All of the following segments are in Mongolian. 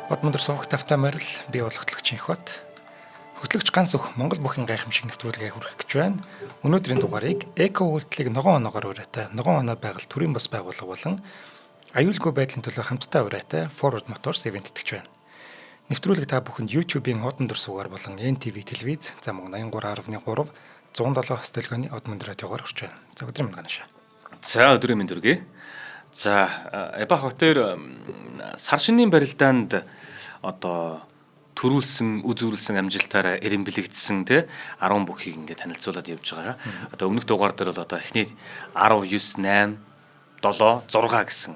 Одмондөр сувагт автоморил би бол хөтлөгч Инхбат. Хөтлөгч ганц өх Монгол бүхийн гайхамшиг нэвтрүүлгээ хүргэх гэж байна. Өнөөдрийн дугаарыг эко үйлдэлийг ногоон оноогоор ураатай, ногоон оноо байгуулалт төрийн бас байгууллага болон аюулгүй байдлын төлөө хамтдаа ураатай Forward Motors event итгэж байна. Нэвтрүүлэг та бүхэнд YouTube-ийн Одмондөр сувгаар болон NTV телевиз замун 83.3 107 хос телефоны Одмондөр радиогоор хүрч байна. За өдрийн мэнд ганаашаа. За өдрийн мэнд хүргэе. За Эба хотер сар шинийн барилдаанд одоо төрүүлсэн, үзүүлсэн амжилтаараа эренбэлэгдсэн те 10 бүхийг ингээд танилцуулаад явж байгаа. Одоо өмнөх дугаар дээр бол одоо эхний 19, 8, 7, 6 гэсэн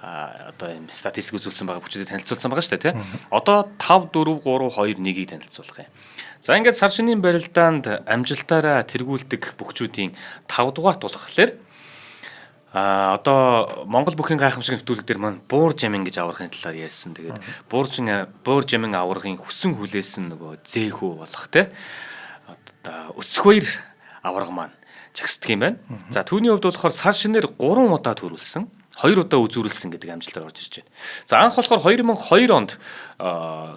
одоо юм статистик үзүүлсэн байгаа бүчүүдэд танилцуулсан байгаа шүү дээ те. Одоо 5, 4, 3, 2, 1-ийг танилцуулах юм. За ингээд сар шинийн барилдаанд амжилтаараа тэргүүлдэг бүхчүүдийн 5 дугаарт болохоор одоо Монгол бүхийн гайхамшиг нэвтрүүлэг дээр маань буур жамин гэж аврахын талаар ярьсан. Тэгээд буур жамин аврахын хүсэн хүлээсэн нөгөө зэхүү болох те. Одоо өсгөр авраг маань чагсдаг юм байна. За түүний хувьд болохоор сар шинээр 3 удаа төрүүлсэн, 2 удаа үзүүлсэн гэдэг амжилтаар орж ирж байна. За анх болохоор 2002 онд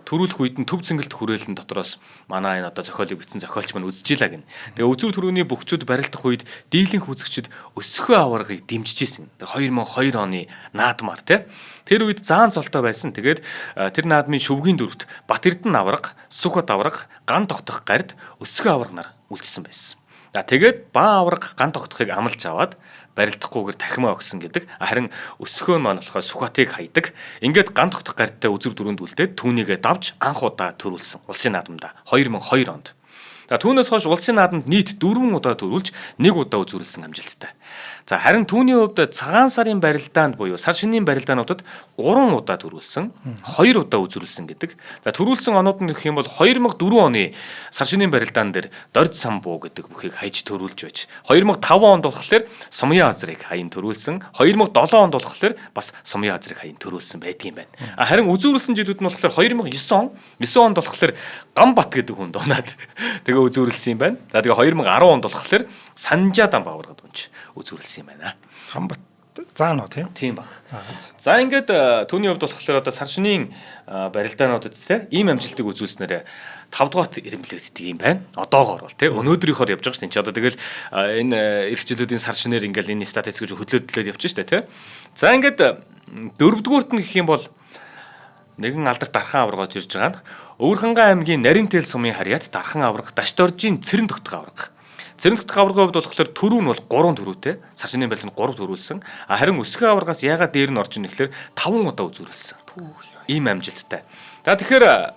төрүүлэх үед нь төв цэнгэлт хүрээлэн дотроос манай энэ одоо зохиолыг бичсэн зохиолч маань үзчихлээ гин. Тэгээ үзүүр төрөний бүхчүүд барилдах үед дийлэнх үзэгчид өсгөө аваргыг дэмжиж ирсэн. 2002 оны наадмаар тий. Тэр үед заан цолтой байсан. Тэгээд тэр наадмын шүвгийн дөрөвт Бат Эрдэнэ аварга, Сүхбат аварга, Ган тогтох гард өсгөө аварганаар үлдсэн байсан. За тэгээд баа аварга Ган тогтохыг амлаж аваад барилдахгүйгээр тахимаа өгсөн гэдэг. Харин өсгөө нь маань болохоор Сүхбатыг хайдаг. Ингээд Ган тогтох гардтай үзүр дөрөнд үлдээд түүнийгээ давж анх удаа төрүүлсэн. Улсын наадамда 2002 онд. За түүнээс хойш улсын наадамд нийт 4 удаа төрүүлж 1 удаа үзүүлсэн амжилттай. За харин түүний хувьд цагаан сарын барилдаанд буюу сар шинийн барилдаануудад 3 удаа төрүүлсэн, 2 удаа үзүүлсэн гэдэг. За төрүүлсэн онууд нь гэх юм бол 2004 оны сар шинийн барилдаан дээр Дорж самбуу гэдэг бүхийг хайж төрүүлж байж, 2005 онд болохоор Сумын азрыг хаян төрүүлсэн, 2007 онд болохоор бас Сумын азрыг хаян төрүүлсэн байдгийн байна. Харин үзүүлсэн жилүүд нь болохоор 2009 онд болохоор Гамбат гэдэг хүн дунаад тэгээ үзүүлсэн юм байна. За тэгээ 2010 онд болохоор Санжаадан баваргад унж үзүүлсэн юм байна. Гамбат заано тийм баг. За ингээд түүний хувьд болохоор одоо сар шинийн барилдаануудад те ийм амжилтыг үзүүлснээр 5 дугаарт ирэмблэгддэг юм байна. Одоогоор бол те өнөөдрийнхоор явж байгаа шүү дээ. Чи одоо тэгэл энэ эрх жилүүдийн сар шинээр ингээд энэ статистик гэж хөдлөөд явж штэ те. За ингээд 4 дугаарт нь гэх юм бол нэгэн алдарт дархан аварга орж ирж байгаа нь Өвөрхангай аймгийн Наринтэл сумын харьяат дархан аварга Дашторжийн Цэрэн тогтох аварга. Цэрэн тогтох аваргын хувьд болохоор төрүү нь бол 3 төрүүтэй. Сар шинийн барилдаанд 3 төрүүлсэн. Харин өсгөө аваргаас ягаад дээр нь орж ийн гэхээр 5 удаа үзүүлсэн. Ийм амжилттай. За тэгэхээр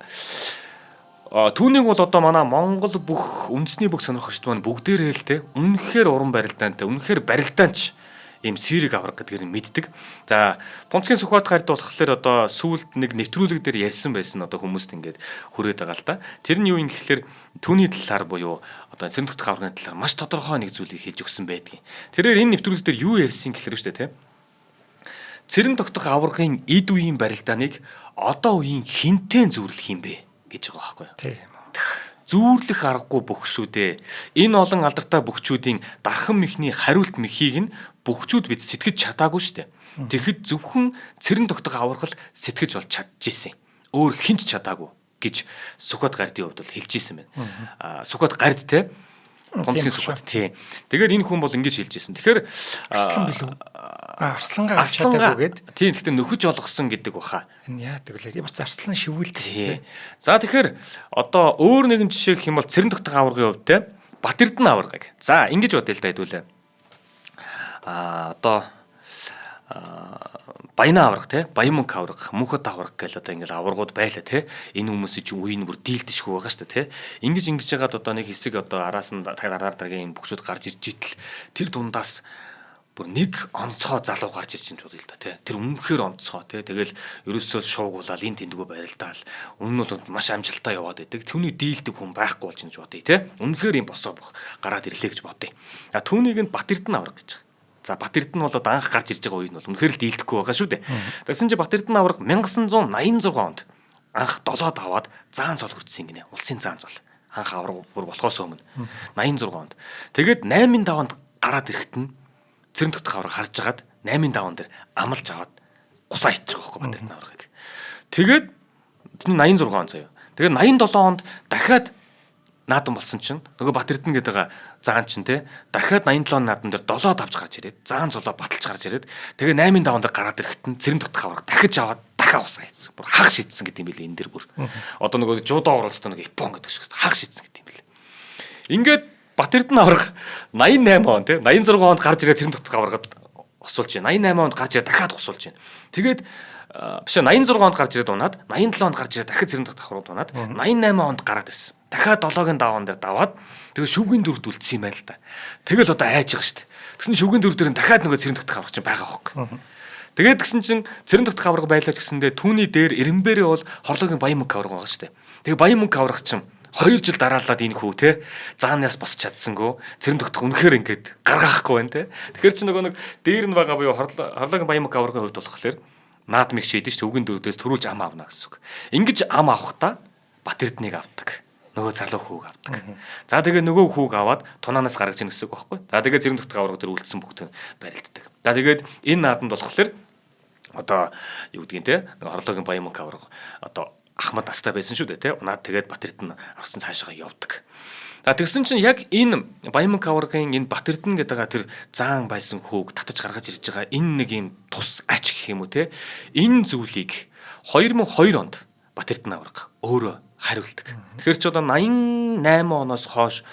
түүнийг бол одоо манай Монгол бүх үндэсний бүх сонирхогчд маань бүгдээрээ л те үнэхээр уран барилдаантай, үнэхээр барилдаанч ийм сэрэг авраг гэдгээр нь мэддэг. За Пунцгийн Сүхбат гард болохоор одоо сүүлд нэг нэвтрүүлэг дээр ярьсан байсан одоо хүмүүст ингээд хүрээд байгаа л да. Тэр нь юу юм гэхээр түүний талаар буюу одоо цэрэн тогтох аврагын талаар маш тодорхой нэг зүйлийг хэлж өгсөн байдгийг. Тэрээр энэ нэвтрүүлэг дээр юу ярьсан гэхээр шүү дээ те. Цэрэн тогтох аврагын эд үеийн барилдааныг одоо үеийн хинтээ зүүрлэх юм бэ гэж байгаа байхгүй юу? Тийм. Зүүрлэх аргагүй бүхшүүдээ энэ олон алдартай бүхчүүдийн дархан мэхний хариулт мэхийг нь бүхчүүд бид сэтгэж чадаагүй штэ. Тэгэхэд зөвхөн цэрэн тогтох аврагал сэтгэж бол чадчихжээ. Өөр хинч чадаагүй гэж Сүхбат гардын хувьд бол хэлж ийсэн байна. Сүхбат гард те Пунцгийн Сүхбат тий. Тэгээд энэ хүн бол ингэж хэлж ийсэн. Тэгэхээр Арслан билүү? Арслангаа чадаагүй гээд. Тийм гэхдээ нөхөж олгосон гэдэг баха. Энэ яадаг лээ. Ямар ч арслан шивүүлдэг тий. За тэгэхээр одоо өөр нэгэн жишээ гэх юм бол цэрэн тогтох аврагын хувьд те Бат Эрдэнэ аваргыг. За ингэж бодъё л да хэдүүлээ. Одоо Баяна аварга те Баямөнх аварга, Мөнхөд аварга гэл одоо ингээл аваргууд байлаа те. Энэ хүмүүсийн чинь үеийн бүр дийлдэшгүй байгаа шүү дээ те. Ингэж жагаад одоо нэг хэсэг одоо араас нь араар дараагийн бүхшүүд гарч ирж итэл тэр дундаас бүр нэг онцгой залуу гарч ирж байгаа юм л да те. Тэр үнэхээр онцгой те. Тэгэл ерөөсөө шуугуулаад энэ тэндгүү барилдаал. Өмнө нь бол маш амжилттай яваад байдаг. Түүний дийлдэг хүн байхгүй болж ингэж бодъё те. Үнэхээр юм босоо гараад ирлээ гэж бодъё. Түүнийг нь Бат Эрдэнэ аварга гэж. За Бат Эрдэнэ бол одоо анх гарч ирж байгаа үе нь бол үнэхээр л дийлдэхгүй байгаа шүү дээ. Тэгсэн чинь Бат Эрдэнэ аварга 1986 онд анх 7-д аваад заан цол хүртсэн гинэ. Улсын заан цол. Анх аварга бүр болохоос өмнө 86 онд. Тэгээд 8-ын даванд гараад ирэхэд нь цэрэн тогтох аварга харж агаад 8-ын даван дээр амлж аваад гусаа хийчих واخхой батэрдэн аваргыг. Тэгээд 86 он заяа. Тэгээд 87 онд дахиад наадан болсон чинь нөгөө Батэрдэн гэдэг байгаа заан чинь те дахиад 87 он наадан дээр 7 давж гарч ирээд заан золоо баталж гарч ирээд тэгээ 8-5 дээр гараад ирэхэд цэрэн тогтох авраг дахиж аваад дахиад усаа хийсэн. Бүр хаг шийдсэн гэдэг юм билээ энэ дэр бүр. Одоо нөгөө жудоо оролцсон нөгөө Япон гэдэг шиг хаг шийдсэн гэдэг юм билээ. Ингээд Батэрдэн авраг 88 он те 86 онд гарч ирээд цэрэн тогтох аврагад усуулж байна. 88 онд гарч ирээд дахиад усуулж байна. Тэгээд биш 86 онд гарч ирээд унаад 87 онд гарч ирээд дахиад цэрэн тогтох аврагад унаад 88 онд гараад ирсэн. Дахиад 7-гийн даваан дээр даваад тэгээ шүвгийн дөрөвд үлдсэн юм байна л да. Тэгэл одоо айж байгаа шүү дээ. Тэгсэн шүвгийн дөрөв дээр дахиад нөгөө цэрэн тогтох авраг чинь байгаа хөөхгүй. Тэгээд тэгсэн чинь цэрэн тогтох авраг байлаа ч гэсэндээ түүний дээр Эренбэрээ бол хорлоогийн баян мөнгө авраг байгаа шүү дээ. Тэгээ баян мөнгө авраг чинь 2 жил дараалаад энэ хүү те заанаас босч чадсангүй цэрэн тогтох үнэхээр ингээд гаргаахгүй байна те. Тэгэхээр чи нөгөө нэг дээр нь байгаа буюу хорлоогийн баян мөнгө аврагын хувьд болохоор наадмыг шийдэж шүвгийн дөрөвдөөс төрүүлж ам авна гэсэн үг. Ингэж ам авахдаа Батэрднийг авдаг. Нөгөө залуу хүүг авдаг. За тэгээ нөгөө хүүг аваад тунаанаас гаргаж ийн гэсэн үг байхгүй. За тэгээ цэрэн тогтох авраг дээр үлдсэн бүгд барилддаг. За тэгээд энэ наадамд болохоор одоо юу гэдгийг те хорлоогийн баян мөнгө авраг одоо Ахмад настай байсан шүү дээ те. Унаад тэгээд Батэрдэн авсан цаашаа явдаг. За тэгсэн чинь яг энэ баян мөнгө аврагын энэ Батэрдэн гэдэг тэр заан байсан хүүг татаж гаргаж ирж байгаа энэ нэг юм тус ач гэх юм уу те. Энэ зүйлийг 2002 онд Батэрдэн авраг өөрөө хариулдаг. Тэгэхээр ч одоо 88 оноос хойш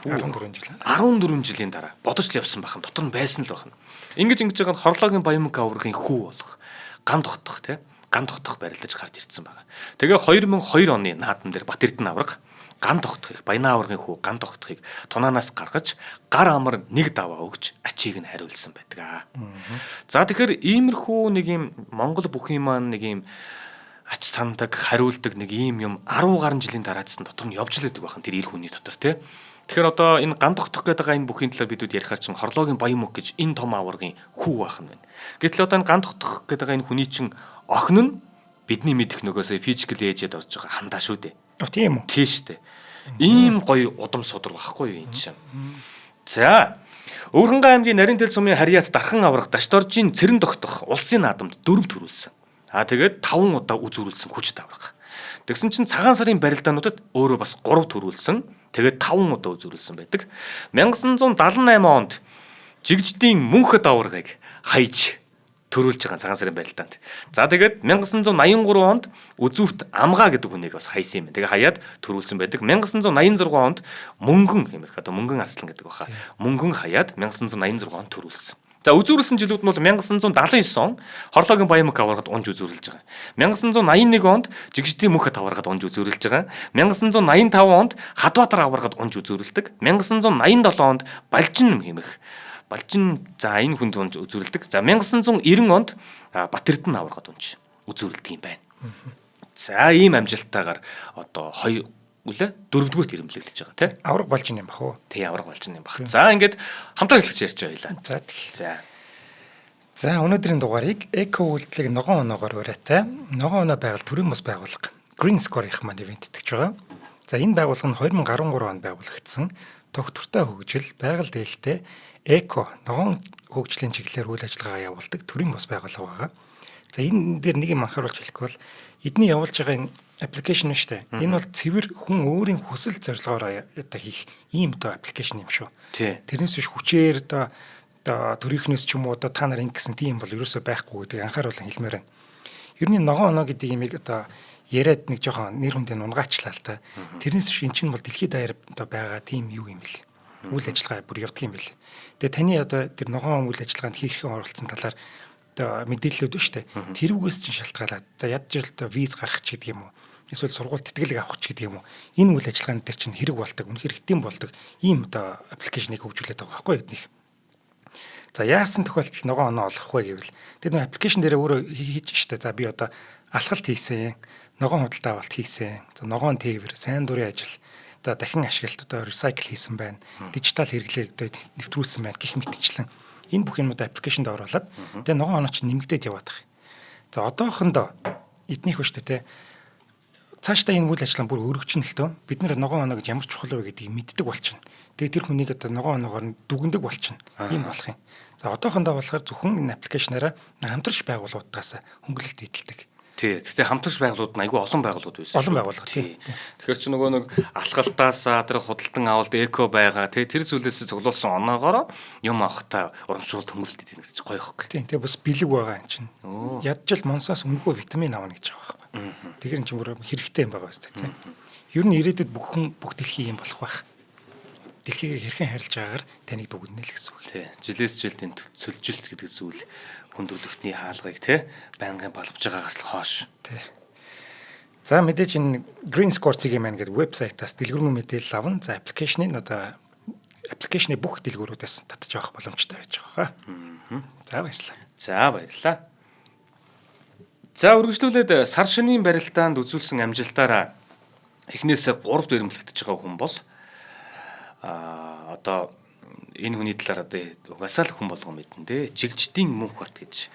14 жилийн дараа бодож л явсан бахан дотор нь байсан л бахан. Ингэж байгаа хорлоогийн баян мөнгө аврагын хүү болох ган тогтох те ган тогтох барилдаж гарч ирсэн байгаа. Тэгээ 2002 оны наадам дээр Батэрдэн авраг ган тогтохыг баян аврагын хүү ган тогтохыг тунаанаас гаргаж гар амар нэг даваа өгч ачийг нь хариулсан байдаг. За тэгэхээр иймэрхүү нэг юм Монгол бүхэн маань нэг юм ач сандаг хариулдаг нэг ийм юм 10 гаруй жилийн дараацсан дотор нь явж л байдаг бахан тэр эр хүний дотор те. Тэгэхээр одоо энэ ган тогтох гэдэг энэ бүхний талаар бидүүд ярихаар чинь хорлоогийн баян мөнгө гэж энэ том аваргын хүү бахан байна. Гэтэл одоо энэ ган тогтох гэдэг энэ хүний чинь охин нь бидний мэдих нөгөөсөө физикал ээжэд орж байгаа хандаа шүү дээ. Тийм үү? Тийм шүү дээ. Ийм гоё удам судар байхгүй юу энэ чинь. За Өвөрхангай аймгийн Наринтэл сумын Харьяат Дархан аврах Дашторжийн цэрэн тогтох улсын наадамд 4 төрүүлсэн. Тэгээд 5 удаа үзүүлсэн хүч тавраг. Тэгсэн чинь цагаан сарын барилдаануудад өөрөө бас 3 төрүүлсэн. Тэгээд 5 удаа үзүүлсэн байдаг. 1978 онд Жигждийн мөнхөд аврагыг хаяж төрүүлж байгаа цагаан сарын барилдаанд. За тэгээд 1983 онд Үзүүрт Амгаа гэдэг хүнийг бас хайсан юм. Тэгээ хаяад төрүүлсэн байдаг. 1986 онд Мөнгөн хэмээх одоо Мөнгөн Арслан гэдэг баха. Мөнгөн хаяад 1986 онд төрүүлсэн. За үзүүлсэн жилүүд нь бол 1979 он хорлоогийн баян мөнгө аваргад унж үзүүлж байгаа. 1981 онд Жигждийн мөнхөд аваргад унж үзүүлж байгаа. 1985 онд Хадбаатар аваргад унж үзүүлдэг. 1987 онд Балжин хэмээх Балжин за энэ хүнд унж үзүүлдэг. За 1990 онд Батэрдэн аваргад унж үзүүлдэг юм байна. За ийм амжилттайгаар одоо 4-р ирэмблэгдэж байгаа тийм авраг болж юм бах уу? Тий авраг болж юм бах. За ингээд хамтар ажиллаж ярьж байлаа. За өнөөдрийн дугаарыг эко үйлдэлийг ногоон оноогоор ураатай ногоон оноо байгаль төрийн бас байгууллага Green Score их маань ивент итгэж байгаа. За энэ байгууллага нь 2013 онд байгуулагдсан тогтвортой хөгжил байгаль дээлтэй эко ногоон хөгжлийн чиглэлээр үйл ажиллагаа явуулдаг төрийн бас байгууллага байгаа. За энэ дээр нэг юм анхааруулж хэлэх бол эдний явуулж байгаа энэ аппликейшн нь шүү дээ. Энэ бол цэвэр хүн өөрийн хүсэл зорилгоор одоо хийх ийм одоо аппликейшн юм шүү. Тэрнээс биш хүчээр одоо төрийнхнээс ч юм уу одоо та нар ингэсэн тийм бол ерөөсөй байхгүй гэдэг анхааруулan хэлмээр байна. Ер нь ногоон оноо гэдэг имийг одоо яриад нэг жоохон нэр хүндээ унгаачлаа л та. Тэрнээс биш эн чинь бол дэлхийд даяар одоо байгаа тийм юу юм бэл. Үйл ажиллагаа бүр явдаг юм бэл. Тэгээ таны одоо тэр ногоон үйл ажиллагаанд хийх оролцсон талаар одоо мэдээлэлүүд шүү дээ. Тэрүүгээс чинь шалтгаалаад за ядж л одоо виз гаргах ч гэдэг юм уу. Эсвэл сургууль тэтгэлэг авах ч гэдэг юм уу. Энэ үйл ажиллагааны дээр чинь хэрэг болдог, үнэхээр хэдийн болдог ийм одоо аппликейшнийг хөгжүүлээд байгаа байхгүй юу нэг. За яасан тохиолдолд ногоон оноо олох вэ гэвэл тэр нэг аппликейшн дээр өөрөө хийж штэ. За би одоо алхалт хийсэн, ногоон худалдаа авалт хийсэн. За ногоон тээвэр, сайн дурын ажил одоо дахин ашиглалт одоо recycle хийсэн байна. Дижитал хэрэглээг одоо нэвтрүүлсэн байна гэх мэтчлэн энэ бүх юмнууд аппликейшнд оруулаад тэгээ ногоон оноо чинь нэмэгдээд яваад байгаа. За одоохондоо эднийх ба штэ те цаашдаа энэ үйл ажиллагаа бүр өргөжнө л төө. Бид нэр ногоон оноо гэж ямар чухал вэ гэдгийг мэддэг болчихно. Тэгээ тэр хүнийг одоо ногоон оноогоор нь дүгндэг болчихно. Ийм болох юм. За одоохондоо болохоор зөвхөн энэ аппликейшнаараа хамтарч байгууллагуудаас хөнгөлөлт хийдэг. Тий. Гэхдээ хамтарч байгууллагууд нь айгүй олон байгууллагууд байсан. Олон байгууллага тий. Тэгэхээр чи нөгөө нэг алхалтаас тэр худалдан авалт эко байгаа тий тэр зүйлээс цуглуулсан оноогоор юм авахта урамшуулт хөнгөлөлт хийдэг гэж гоё ихгүй. Тий. Тэгээ бас бэлэг байгаа юм чинь. Ядчил монсоос өмнөхөө витамин авна гэж байгаа байхгүй. Тэгэхээр энэ чинь бүр хэрэгтэй юм байгаа үстэй тий. Ер нь ирээдүйд бүх дэлхий юм болох байх. Дэлхийгээ хэрхэн харилж байгаагаар таныг дүгнэнэ л гэсэн үг. Тий. Жилээс жилд энэ цөлжилт гэдэг зүйл хүндрэлтний хаалгыг тий байнгын балбж байгаагаас л хойш. Тий. За мэдээж энэ Green Score-ийн маань гэдэг вебсайтаас дэлгэрэнгүй мэдээлэл авна. За аппликейшны бүх дэлгүүрүүдээс татж авах боломжтой байж байгаа хаа. За баярлалаа. За баярлалаа. За үргэлжлүүлээд сар шинийн барилдаанд үзүүлсэн амжилтаараа эхнээсээ 3 дээрэмлэгдэж байгаа хүн бол одоо энэ хүний талаар одоо угаасаа л хүн болгон мэднэ дээ. Жигждийн Мөнхбат гэж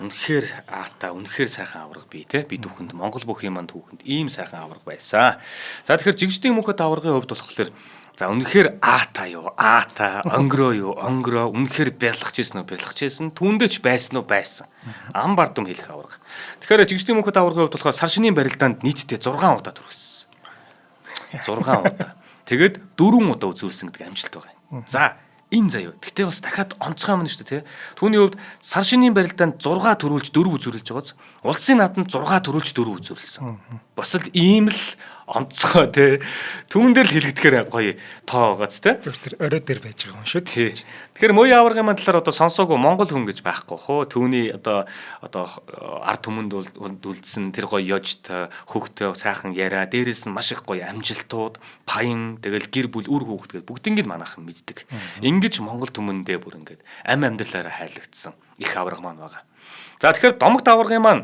үнэхээр үнэхээр сайхан авраг бий те. Би түүхэнд Монгол бүхий манд түүхэнд ийм сайхан авраг байсан. За тэгэхээр жигждийн Мөнхбат аврагын хувьд болохоор за үнэхээр онгороо үнэхээр бялгахжсэн түүндээ ч байсан ам бардам хэлэх авраг. Тэгэхээр жигждийн Мөнхбат аврагын хувьд болохоор сар шинийн барилдаанд нийтдээ 6 удаа төрүүлсэн. 6 удаа. Тэгээд 4 удаа үзүүлсэн гэдэг амжилт байгаа юм. За энэ заяа. Гэтэ бас дахиад онцгой юм нь шүү дээ, тий. Түүний хувьд сар шинийн барилдаанд 6 төрүүлж 4 үзүүлж байгааз улсын наадамд 6 төрүүлж 4 үзүүлсэн. Бас л ийм л онцгой тий. Түүн дээр л хэлэгдэхээр гоё тоо байгааз тий. Тэр орой дээр байж байгаа юм шүү тий. Тэгэхээр Мөе аваргын маань талаар одоо сонсоогүй монгол хүн гэж байхгүй хөө. Түүний одоо ард түмэнд үлдсэн тэр гоё ёжт хөвгтөө сайхан яриа, дээрээс нь маш их гоё амжилтууд, паян тэгэл гэр бүл үр хүүхэд гэдэг бүгднийг манайхан мэддэг. Ингэж монгол түмэндээ бүр ингээд амьдралаараа хайлагдсан их аварга маань байгаа. За тэгэхээр домогт аваргын маань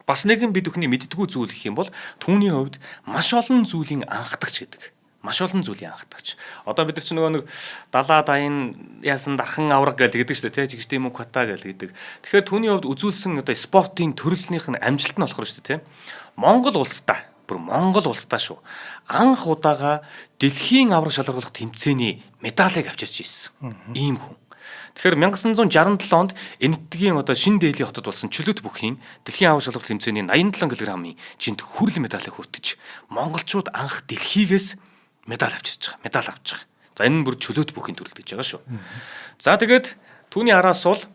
бас нэгэн бид бүхний мэддэггүй зүйл гэх юм бол түүний хувьд маш олон зүйлийн анхдагч гэдэг. Маш олон зүйлийн анхдагч. Одоо бид нар ч нөгөө нэг далаа дайн яасан дархан авраг гэдэг шүү дээ, тий, жигждийн Мөнхбат гэдэг. Тэгэхээр түүний хувьд үзүүлсэн одоо спортын төрөлнийх нь амжилт нь болохоор шүү дээ, тий. Монгол улстай шүү. Анх удаага дэлхийн авраг шалгаруулах тэмцээний медалийг авчирч ирсэн. Ийм хүн. Тэгэхээр 1967 онд энэтхэгийн одоо шинэ Дели хотод болсон чөлөөт бүхийн дэлхийн авраг шалгаруулах тэмцээний 87 кг-ийн жинт хүрэл медалийг хүртэж монголчууд анх дэлхийгээс медаль авч байгаа. За энэ нь бүр чөлөөт бүхийн төрөл гэж байгаа шүү. За тэгээд түүний араас бол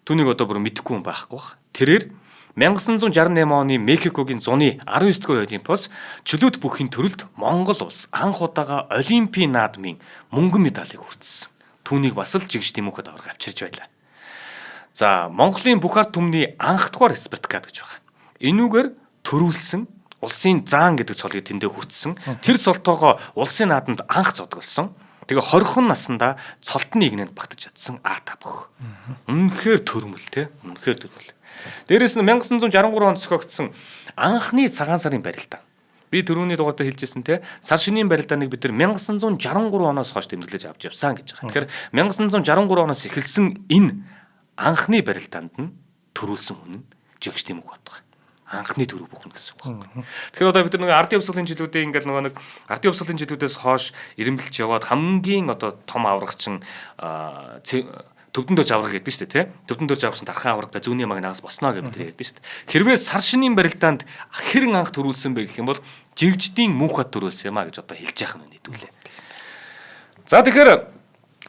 түүнийг одоо бүр мэдэхгүй хүн байхгүй бах. Тэрээр 1968 оны Мехикогийн зуны 19 дугаар Олимпиос чөлөөт бүхийн төрөлд Монгол улс анх удаага Олимпийн наадмын мөнгөн медалийг хүртсэн. Түүнийг бас л жигждийн Мөнхбат аварга авчирч байлаа. За Монголын бүх ард түмний анх дугаар спартакиад гэж байгаа. Энүүгээр төрүүлсэн улсын заан гэдэг цолыг тэндээ хүртсэн. Тэр цолтоогоо улсын наадамд анх зодголсон. Тэгээ 20 наснда цолтны игнэнд багтаж чадсан аата бүх. Үнэхээр төрмөл те. Үнэхээр төрмөл. Дээрээс нь 1963 онд зохиогдсон анхны цагаан сарын барилдаа. Би түрүүний дугаартаа хэлжсэн те. Сар шинийн барилдааныг бид нар 1963 оноос хойш тэмдэглэж авч явсан гэж байгаа. Тэгэхээр 1963 оноос эхэлсэн энэ анхны барилдаанд нь төрүүлсэн хүн нь жигждийн Мөнхбат байна. Анхны төрөв бүхэн гэсэн үг байна. Тэгэхээр одоо бид нар ардын явсгалын жилүүдээ ингээл нэг ардын явсгалын жилүүдээс хойш ирэмбэлж яваад хамгийн одоо том аврагчин төвдөн дөрж авраг гэдэг шүү дээ, тий. Төвдөн дөрж аврагсан дархан аврагтай зүүнний маг нагас босноо гэж бид нар ярьдэн шүү дээ. Хэрвээ сар шинийн барилдаанд хэрэн анх төрүүлсэн бэ гэх юм бол жигждийн Мөнхбат төрүүлсэн юм а гэж одоо хэлж яах нь нийтүүлээ. За тэгэхээр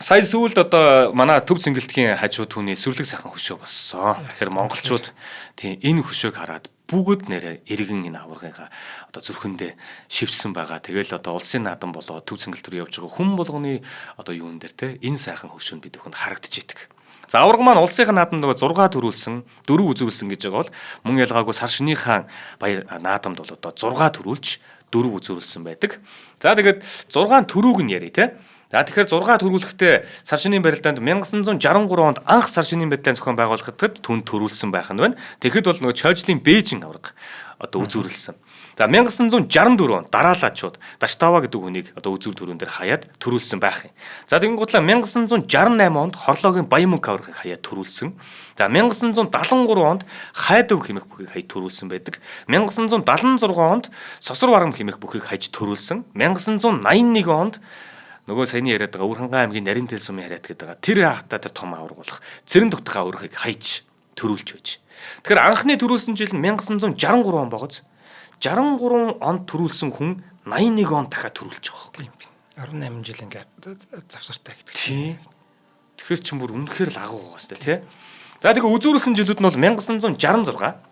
сая сүүлд одоо манай төв цэнгэлтгийн хажуу түүний сүрлэг сайхан хөшөө болсон. Тэгэхээр монголчууд тийм энэ хөшөөг хараад бүгд нэрээ эргэн энэ аваргыгаа одоо зүрхэндээ шивсэн байгаа. Тэгэл одоо улсын наадам болоо төв цэнгэлт рүү явж байгаа хүн болгоны одоо юун дээр те энэ сайхан хөшөөнд бид бүхэнд харагдаж идэг. За аварга маань улсын наадамд нөгөө 6 төрүүлсэн, 4 үзүүлсэн гэж байгаа бол мөн ялгаагүй сар шинийн хаан баяр наадамд бол одоо 6 төрүүлж 4 үзүүлсэн байдаг. За тэгээд 6 төрүүг нь яри те. За тэгэхээр 6 төрүүлэхдээ сар шинийн барилдаанд 1963 онд анх сар шинийн барилдаан зохион байгуулагдахад түн төрүүлсэн байх нь байна. Тэгэхэд бол нөгөө Чойжлийн Бээжин аварга одоо үзүүлсэн. За 1964 онд дараалаачууд Даштава гэдэг хүнийг одоо үзүүр төрөн дээр хаяад төрүүлсэн байх юм. За тэгэнгүүтлээ 1968 онд Хорлоогийн Баянмөнх аваргыг хаяад төрүүлсэн. За 1973 онд Хайдав хэмээх бүхийг хаяж төрүүлсэн байдаг. 1976 онд Сосор Баргам хэмээх бүхийг хаяж төрүүлсэн. 1981 онд нөгөө саяны яриад байгаа Үрхангай аймгийн Нарийн Тэл сумын хариат гэдэг байгаа. Тэр хаалтаа тэр том аварга болох Цэрэн Дутх аваргыг хаяж төрүүлж байж. Тэгэхээр анхны төрүүлсэн жил нь 1963 он богоц. 63 онд төрүүлсэн хүн 81 онд дахиад төрүүлж байгаа юм. 18 жил ингээд завсартай гэдэг. Тийм. Тэгэхээр ч бүр үнэхээр л агуу байгаа сте тий. За тэгээ үзүүлсэн жилүүд нь бол 1966.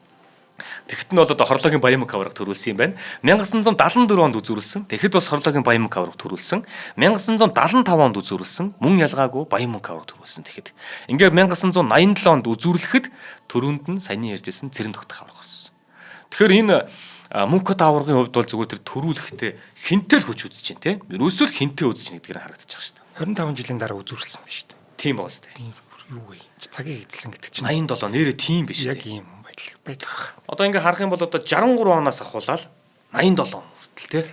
Тэгэхэд нь бол одоо Хорлоогийн Баянмөнх аварга төрүүлсэн юм байна. 1974 онд үзүүлсэн. Тэгэхэд бас Хорлоогийн Баянмөнх аварга төрүүлсэн. 1975 онд үзүүлсэн. Мөн ялгаагүй Баянмөнх аварга төрүүлсэн. Тэгэхэд ингээд 1987 онд үзүүлэхэд төрөнд нь саяны ярьжсэн Цэрэн Дутх аварга болсон. Тэгэхээр энэ мөнх аваргын хувьд бол зүгээр тэр төрүүлэхдээ хинтэл хүч үзэж чинь тий. Ерөөсөө л хинтээ үзэж чинь гэдгээр харагдаж байгаа шүү дээ. 25 жилийн дараа үзүүлсэн байна шүү дээ. Тийм байна шүү дээ. Тийм юу вэ? Цагийг эзэлсэн гэдэг чинь 87 нэрээ тийм биш яг тий. ийм байдаг. Одоо ингээ харах юм бол одоо 63 оноос ахуулаад 87 он хүртэл тий.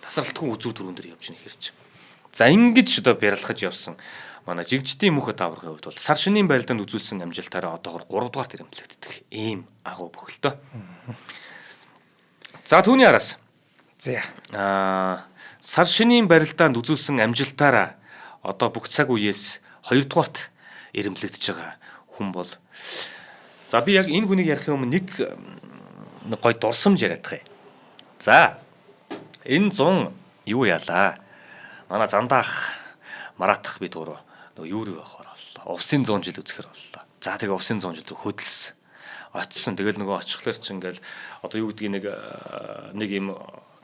Тасралтгүй үзүүр төрөн дээр явж ийн хэрч. За ингэж одоо бярлахаж явсан. Манай жигжтийн мөнх аваргын хувьд бол сар шинийн барилдаанд үзүүлсэн амжилтаараа одоогор 3 дугаар ирэмблэгддэг. Ийм агуу бохолтой. За түүний араас. За. Сар шинийн барилдаанд үзүүлсэн амжилтаараа одоо бүх цаг үеэс 2 дугаарт ирэмблэгдэж байгаа хүн бол за би яг энэ хүнийг ярих юм нэг гой дурсамж яриад байгаа. За энэ 100 юу яалаа? Манай Зандаах Маратах бид гурав нөгөө юу явахаар боллоо. Увсын 100 жил үзэхэр боллоо. За тэгээ увсын 100 жил хөдөлсөн. Очсон. Тэгэл нөгөө очихлоос ч ингээл одоо юу гэдгийг нэг юм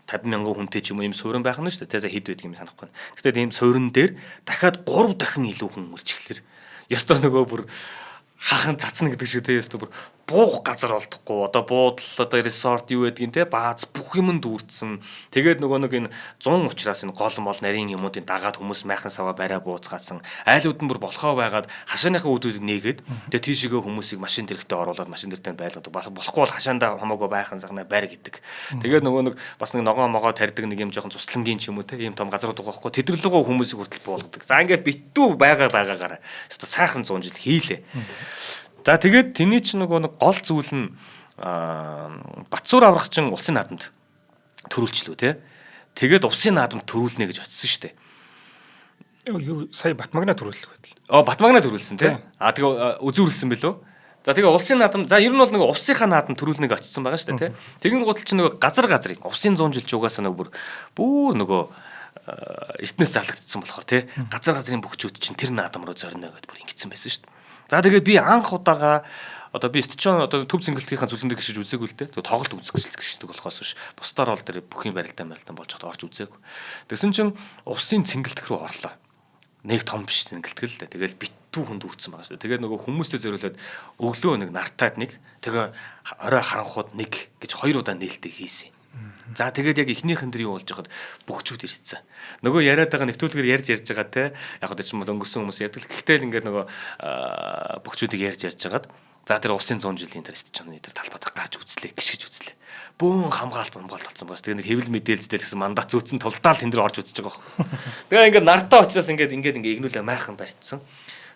50,000 хүнтэй ч юм уу юм суурин байх нь шүү дээ. Тэзэ хэд байдаг юм санахгүй. Гэхдээ ийм суурин дээр дахиад 3 дахин илүү хүн үржиглэр. Ёстой нөгөө бүр хахан цацна гэдэг шиг те ёстой бүр буух газар олдохгүй одоо буудлал одоо resort юу гэдгийг те бааз бүх юм дүүрсэн. Тэгээд нөгөө нэг энэ 100 учраас энэ гол мол нарийн юмуудын дагаад хүмүүс майхан саваа барай бууцгаасан. Айлууд нь бүр болохоо байгаад хашааныхаа үүдүүдийг нээгээд тэгээд тийшээгээ хүмүүсийг машин дэрэгтээ оруулаад машин дэрэгтээ байлгадаг. Болохгүй бол хашаандаа хамаагүй байхан сагнаа барь гэдэг. Тэгээд нөгөө нэг бас нэг ногоо могоо тарьдаг нэг юм жоохон цуслангийн ч юм уу те ийм том газрууд байгаа хгүй. Тэдэрлэгөө хүмүүсийг хүртэл буулгадаг. За ингээд битүү байгаагаараа өстой сайхан 100 жил хийлээ. За тэгээд тэний ч нөгөө нэг гол зүйл нь Батсуур аврагчин улсын наадамд төрүүлчлөө те. Тэгээд улсын наадамд төрүүлнэ гэж очсон шүү дээ. Юу сая Батмагна төрүүлэх байд. Батмагна төрүүлсэн те. Тэгээ үзүүлсэн билүү? За тэгээ улсын наадам за ер нь бол нөгөө улсынхаа наадам төрүүлнэг очсон байгаа шүү дээ те. Тэгин гутал чи нөгөө газрыг улсын 100 жил ч угаасаа нөгөө бүр нөгөө эртнээс зарлагдсан болохоор те. Газрын бөхчүүд чинь тэр наадам руу зорино гэдээ бүр ингэсэн байсан шүү дээ. За тэгээд би анх удаага одоо би стечон одоо төв цэнгэлтгийнхаа зүлэндээ гიშиж үзээгүй л дээ. Тэгээд тоглолт үзчихсэн болохоос биш. Бусдаар бол тэр бүхийн барилдаан болж хад орж үзээгүй. Тэгсэн чинь улсын цэнгэлтг рүү орлоо. Нэг том биш цэнгэлтгэл л дээ. Тэгэл битүү хүнд үрцсэн байгаа шүү дээ. Тэгээд нөгөө хүмүүстэй зориулаад өглөө нэг нартаад нэг тэгээ орой харанхууд нэг гэж 2 удаа нээлттэй хийсэн. За тэгээд яг эхнийхэн дээр юу болж байгаад бөхчүүд ирсэн. Нөгөө яриад байгаа нэвтрүүлгээр ярьж байгаа те яг одоо ч юм өнгөрсөн хүмүүс ярьдаг. Гэхдээ л ингээд нөгөө бөхчүүдийг ярьж байгаад за тэр улсын 100 жилийн тэр стечны тэр талбайд гарч үзлээ гიშгэж үзлээ. Бөөн хамгаалт болсон байгаа. Тэгээд нэг хэвлэл мэдээлэлтэй гэсэн мандат зүүцэн тулдаал тэн дээр орж үзэж байгаа юм. Тэгээ ингээд нартаа очроос ингээд игнүүлээ майхан барьцсан.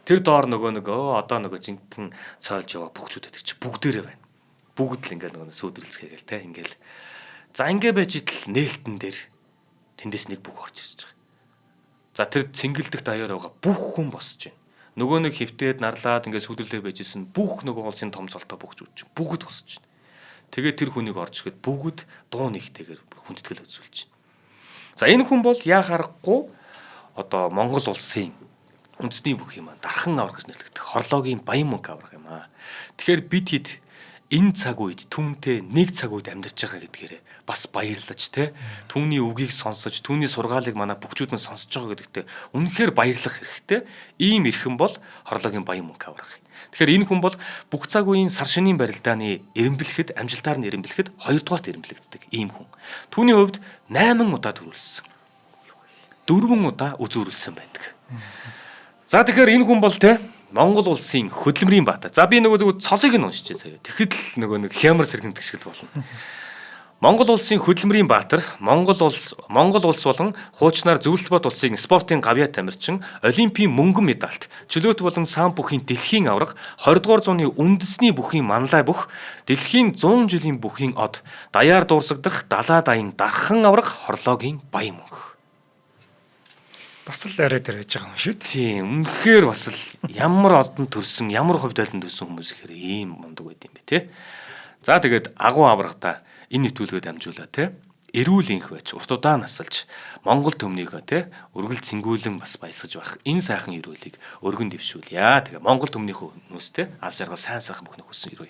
Тэр доор нөгөө одоо нөгөө жинхэнэ цойлж яваа бөхчүүд байдаг чи бүгдээрээ байна. Бүгд л ингээд нөгөө сүйдрэлцгээгээл те ингээд за ингэ байж идэл нээлтэн дээр тэндээс нэг бүх орж ирж байгаа. За тэр цэнгэлдэх даяар байгаа бүх хүн босч байна. Нөгөө нэг хөвтөөд нарлаад ингэ сүдэрлээ байжсэн бүх нөгөө улсын том цолтой бүгд бүгд босч байна. Тэгээд тэр хүнийг орж ирэхэд бүгд дуу нэгтэйгээр хүндэтгэл үзүүлж байна. За энэ хүн бол яа харахгүй одоо Монгол улсын үндэсний бүх юм дархан аврах гэж нэрлэгдэх Хорлоогийн Баянмөнх аврах юм аа. Тэгэхээр бид хэд энэ цаг үед түүнтэй нэг цаг үед амьдарч байгаа гэдгээрээ бас баярлаж те түүний үгийг сонсож түүний сургаалыг манай бүгчүүд нь сонсож байгаа гэдэгтээ үнэхээр баярлах хэрэгтэй. Ийм эрхэм бол Хорлоогийн Баянмөнх аврах. Тэгэхээр энэ хүн бол бүх цаг үеийн сар шинийн барилдааны эренблэхэд амжилтаар нь эренблэхэд 2 дугаарт эренблэгддэг ийм хүн. Түүний хувьд 8 удаа төрүүлсэн. 4 удаа үзүүрлсэн байдаг. За тэгэхээр энэ хүн бол те Монгол улсын хөдөлмөрийн баатар. За би нөгөө цолыг нь уншиж сая. Тэгэхэд л нөгөө нэг хямар сэргэмт гიშгэл болно. Монгол улсын хөдөлмөрийн баатар, Монгол улс болон хуучнаар зөвлөлт бод улсын спортын гавьяа тамирчин, олимпийн мөнгөн медальт, чөлөөт болон сан бүхийн дэлхийн аварга, 20 дугаар зууны үндэсний бүхийн манлай бүх, дэлхийн 100 жилийн бүхийн од, даяар дуурсагдах далаа даян дархан аварга хорлоогийн баян мөнх. Бас л арай дээр байж байгаа юм шүү дээ. Тийм, үнэхээр бас л ямар одон төрсөн, ямар хувьд айлын төрсөн хүмүүс ихээр ийм мундаг байд юм бэ те. За тэгээд агуу аврагата энэ нэвтрүүлгээ дамжуулаа те. Эрүүл инх байж, урт удаан насалж, Монгол төмнийгөө те үргэлж цэнгүүлэн бас баясгаж байх энэ сайхан эрүүлийг өргөн дэвшүүлье. Тэгээ Монгол төмнийхөө хүмүүс те аз жаргал сайн сайхан бүхнийг хүссэн эрүү.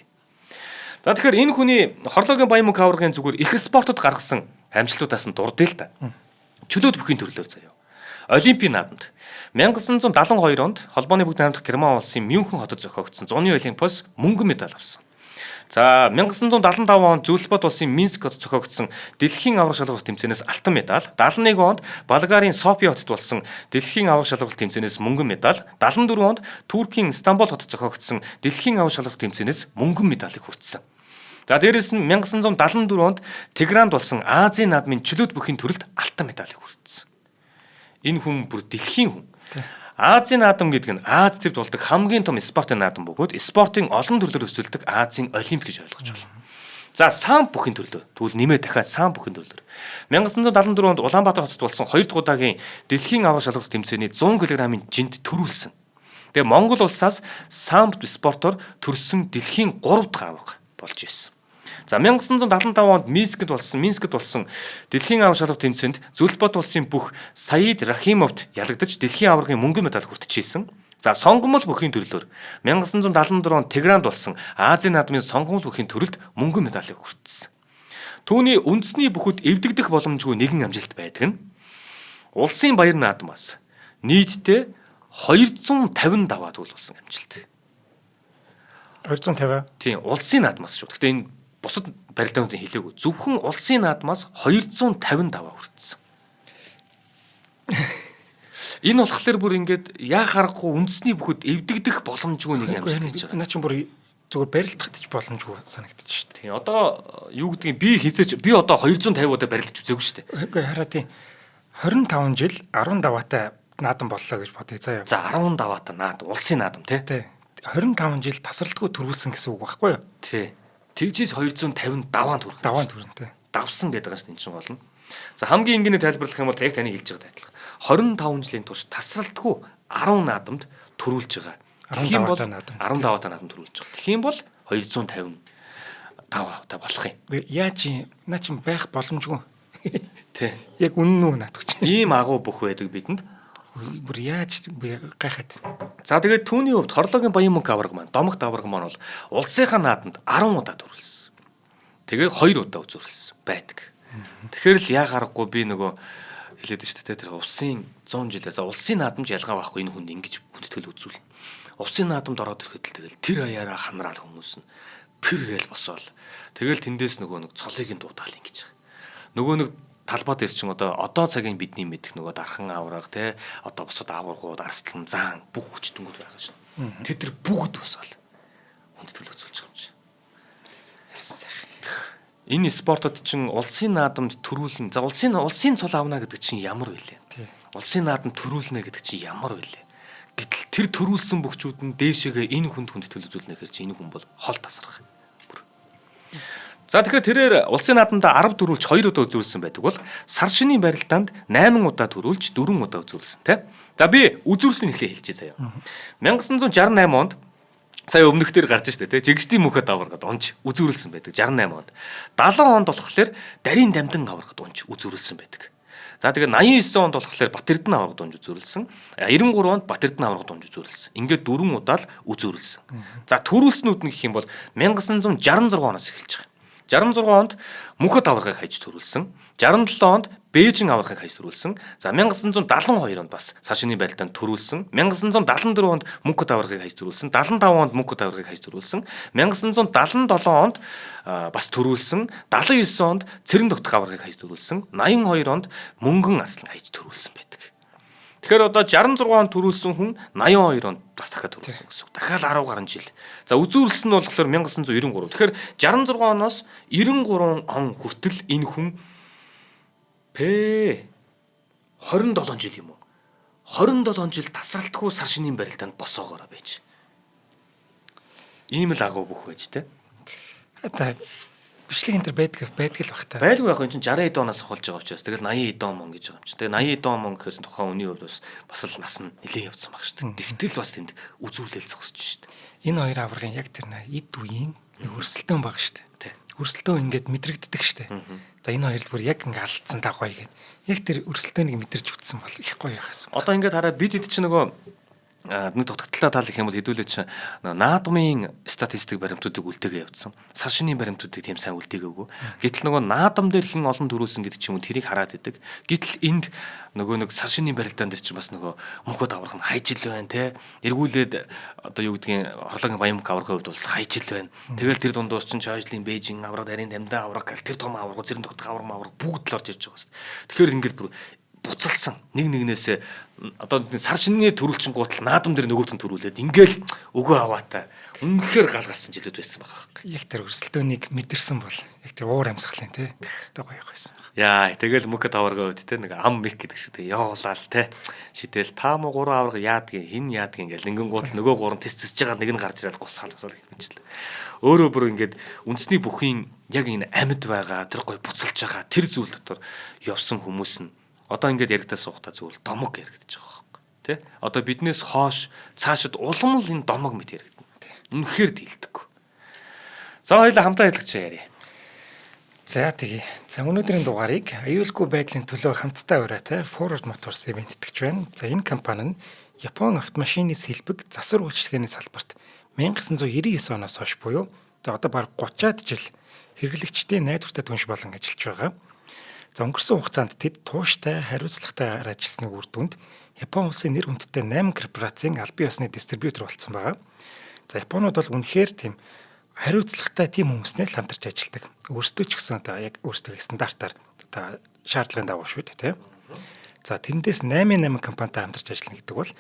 За тэгэхээр энэ хүний хорлоогийн баян мөнх аваргын зүгээр их спортод гаргасан амжилтуудаас нь дурдъя л да. Чөлөөт бүхийн төрлөөр заяа. Олимпийн наадамд 1972 онд холбооны бүгд найрамдах Герман улсын Мюнхен хотод зохиогдсон зуны олимпиос мөнгөн медаль авсан. За 1975 онд зөвлөлт бод улсын Минск хотод зохиогдсон дэлхийн аварга шалгуулалт тэмцээнээс алтан медаль, 71 онд Болгарын Софи хотод болсон дэлхийн аварга шалгуулалт тэмцээнээс мөнгөн медаль, 74 онд Туркийн Стамбул хотод зохиогдсон дэлхийн аварга шалгуулалт тэмцээнээс мөнгөн медалийг хүртсэн. За дээрээс нь 1974 онд Тегеранд болсон Азийн наадмын чөлөөт бүхийн төрөлд алтан медалийг хүртсэн. Энэ хүн бүр дэлхийн хүн. Азийн наадам гэдэг нь Аз төвд болдог хамгийн том спортын наадам бөгөөд спортын олон төрлөөр өсөлдөг Азийн олимп гэж ойлгож байна. За сан бүхийн төрлөөр тэгвэл нэмээ дахиад сан бүхийн төрлөөр 1974 онд Улаанбаатар хотод болсон 2 дахь удаагийн дэлхийн аварга шалгуулалт тэмцээний 100 кг-ын жинт төрүүлсэн. Тэгээ Монгол улсаас самбо спортоор төрсөн дэлхийн 3 дахь аварга болж ирсэн. За 1975 онд Минскэд болсон дэлхийн аварга шалгуулалт тэмцээнд зөвлөлт бод улсын бүх Саид Рахимовт ялагдаж дэлхийн аваргын мөнгөн медаль хүртчихсэн. За сонгомол бүхийн төрлөөр 1974 онд Тегеранд болсон Азийн наадмын сонгомол бүхийн төрөлд мөнгөн медалийг хүртсэн. Түүний үндэсний бүхэд эвдэгдэх боломжгүй нэгэн амжилт байдаг нь улсын баяр наадмаас нийтдээ 250 даваа төлөвлөсөн амжилт. 250. Тийм, улсын наадмаас шүү. Гэхдээ энэ бусад барилдаануудын хэлээгүй. Зөвхөн улсын наадмаас 250 даваа хүртсэн. Энэ болохоор бүр ингээд яах аргагүй үндэсний бүхэд эвдэгдэх боломжгүй нэг амжилт гэж байгаа. Наа чинь бүр зүгээр барилдахад ч боломжгүй санагдчих шүү дээ. Тийм, одоо юу гэдгийг би одоо 250 удаа барилдаж үзээгүй шүү дээ. Үгүй хараа тийм 25 жил 10 даваатай наадам боллоо гэж бодъё заяа. За 10 даваатай наадам, улсын наадам тий. 25 жил тасралтгүй төрүүлсэн гэсэн үг байхгүй юу? Тий. Тэгжээс 250 даваан төрөх. Даваан төрөнтэй. Давсан гэдэг байгаа шүү дээ энэ чинь гол нь. За хамгийн энгийнээр тайлбарлах юм бол яг таны хэлж байгаа адилхан. 25 жилийн турш тасралтгүй 10 наадамд төрүүлж байгаа. Тэгхийн бол 10 даваатай наадам төрүүлж байгаа. Тэгхийн бол 250 даваатай болох юм. Яаж наа чинь байх боломжгүй. Тий. Яг үнэн үү наадах чинь. Ийм агуу бүх байдаг бидэнд. Бүр яаж гайхаад. За тэгээд түүний хувьд хорлоогийн баян мөнх аварга маань, домогт аварга маань бол улсынхаа наадамд 10 удаа төрүүлсэн. Тэгээд 2 удаа үзүүлсэн байдаг. Тэгэхээр л яа гарахгүй би нөгөө хэлээд шүү дээ тэр улсын 100 жилээ за улсын наадамж ялгаа байхгүй энэ хүнд ингэж хүндэтгэл үзүүлнэ. Улсын наадамд ороод ирэхэд л тэгэл тэр аяараа ханраал хүмүүс нь пэргээл босоол. Тэгэл тэндээс нөгөө нэг цолыг нь дуудаал ингэж байгаа. Нөгөө нэг талбай дээр чинь одоо цагийн бидний мэдэх нөгөө дархан авраг те одоо босод аваргууд арслан заан бүх хүчтэнгүүд байгаа шин. Тэд нар бүгд босоол хүндэтгэл үзүүлж байгаа юм чи. Энэ спортод чинь улсын наадамд төрүүлнэ. За улсын цол авна гэдэг чинь ямар вэ? Улсын наадамд төрүүлнэ гэдэг чинь ямар вэ? Гэтэл тэр төрүүлсэн бөхчүүд нь дээшээгээ энэ хүнд хүндэтгэл үзүүлнэ гэхээр чи энэ хүн бол хол тасрах. За тэгэхээр тэрээр улсын наадамда 10 төрүүлж 2 удаа үзүүлсэн байдаг бол сар шинийн барилдаанд 8 удаа төрүүлж 4 удаа үзүүлсэн тий. За би үзүүлсний эхлээ хэлчихье заяа. 1968 онд сая өмнөх дээр гарч штэ тий. Жигштийн мөнхөд аваргад унж үзүүлсэн байдаг 68 онд. 70 онд болохоор дарийн дамдан аваргад унж үзүүлсэн байдаг. За тэгээ 89 онд болохоор Бат Эрдэнэ аваргад унж үзүүлсэн. 93 онд Бат Эрдэнэ аваргад унж үзүүлсэн. Ингээд 4 удаа л үзүүлсэн. За төрүүлснүүд нь гэх юм бол 1966 оноос эхэлж байгаа. 66 онд мөнхөд аваргыг хайж төрүүлсэн. 67 онд Бээжин аваргыг хайж төрүүлсэн. За 1972 онд бас сар шинийн барилдаанд төрүүлсэн. 1974 онд мөнхөд аваргыг хайж төрүүлсэн. 75 онд мөнхөд аваргыг хайж төрүүлсэн. 1977 онд бас төрүүлсэн. 79 онд цэрэн тогтох аваргыг хайж төрүүлсэн. 82 онд мөнгөн аслан хайж төрүүлсэн байдаг. Тэгэхээр одоо 66 он төрүүлсэн хүн 82 онд бас дахиад төрүүлсэн гэсэн үг. Дахиад 10 гаруй жил. За үзүүлэлт нь болохоор 1993. Тэгэхээр 66 оноос 93 он хүртэл энэ хүн 27 жил юм уу? 27 жил тасралтгүй сар шинийн барилдаанд босоогоороо байж. Ийм л агуу бүх байж тэ. Одоо бичлэг энэ төр байдаг л бах та. Байлгүй яг энэ чинь 60 эд оноос ахуулж байгаа учраас тэгэл 80 эд он мөн гэж байгаа юм чинь. Тэгээ 80 эд он мөн гэхээс тухайн үний хувьд бас л нас нь нэлээд явцсан баг шүү дээ. Тэгтэл бас тэнд үзүүлэл зогсож шүү дээ. Энэ хоёр аврагын яг тэр эд үеийн нэг өрсөлдөөн баг шүү дээ. Өрсөлдөөн ингээд мэдрэгддэг шүү дээ. За энэ хоёр л бүр яг ингээд алдсан даггүй гээд яг тэр өрсөлдөөнийг мэдэрч үтсэн бол их гоё яхасан. Одоо ингээд хараа бид хэд ч нөгөө нэг дутагдлаа таалах юм бол хэдүүлээ чи наадмын статистик баримтуудыг үлдээгээ явуулсан. Сар шинийн баримтуудыг тийм сайн үлдээгээгүй. Гэтэл нөгөө наадам дээр хэн олон төрүүлсэн гэдэг ч юм уу тэрийг хараад идэг. Гэтэл энд нөгөө нэг сар шинийн барилдаан дээр чи бас нөгөө мөнхөд аврах нь хайжил байна те. Эргүүлээд одоо юу гэдгийг орлогын Баянмөнх аврахын хувьд бол хайжил байна. Тэгэл тэр дундуур чин Чойжлийн Бээжин авраг, Дарийн Дамдаа авраг гэл тэр том авраг, Зэрэн тогтох авраг бүгд л орж ирж байгаа шүү дээ. Тэгэхээр ингээд бүр буцалсан нэг нэгнээсээ одоо сар шинийн төрүүлчин гутал наадам дээр нөгөөт нь төрүүлээд ингээл өгөө аваатай үнэхээр галгалсан жилүүд байсан байгаа хэрэг. Яг тэр өрсөлдөөнийг мэдэрсэн бол яг тэр уур амьсгалын тий өстой гоё байсан байна. Яа тэгэл мөнхөд аварга үед те нэг ам мик гэдэг шиг те явуулаад те шидэл таамуу 3 аварга яадгийн хин яадгийн ингээл нэгэн гутал нөгөө 3 тис байгаа нэг нь гарч ирээд гусаал гэх мэтчлээ. Өөрөө бүр ингээд үндэсний бүхийн яг энэ амьд байгаа тэр гоё буцалж байгаа тэр зүйл дотор явсан хүмүүс нь одоо ингээд яригдаа суухтаа зөвл домог яригдаж байгаа байхгүй тий. Одоо биднээс хоош цаашид улам л энэ домог мэт яригдана. Үнэхээр дийлдэггүй. За хоёулаа хамтаа хэлгэж яриа. За тэгээ. За өнөөдрийн дугаарыг аюулгүй байдлын төлөө хамтдаа ураатай Ford Motors event итгэж байна. За энэ компани нь Япон автомашины сэлбэг засвар үйлчилгээний салбарт 1999 оноос хойш буюу за одоо бараг 30-аад жил хэрэглэгчдийн найдвартай түнш болон ажиллаж байгаа. За өнгөрсөн хугацаанд тэд тууштай хариуцлагатайгаар ажилласныг үр дүнд Япон улсын нэр хүндтэй 8 корпорацийн албан ёсны дистрибьютор болсон байгаа. За Японууд бол үнэхээр тийм хариуцлагатай тийм хүмүүстэй л хамтарч ажилладаг. Өөрсдөө ч гэсэн одоо яг өөрсдөө стандартаар одоо шаардлагын дагуу шүү дээ, тийм. За тэндээс 8 компанитай хамтарч ажиллана гэдэг бол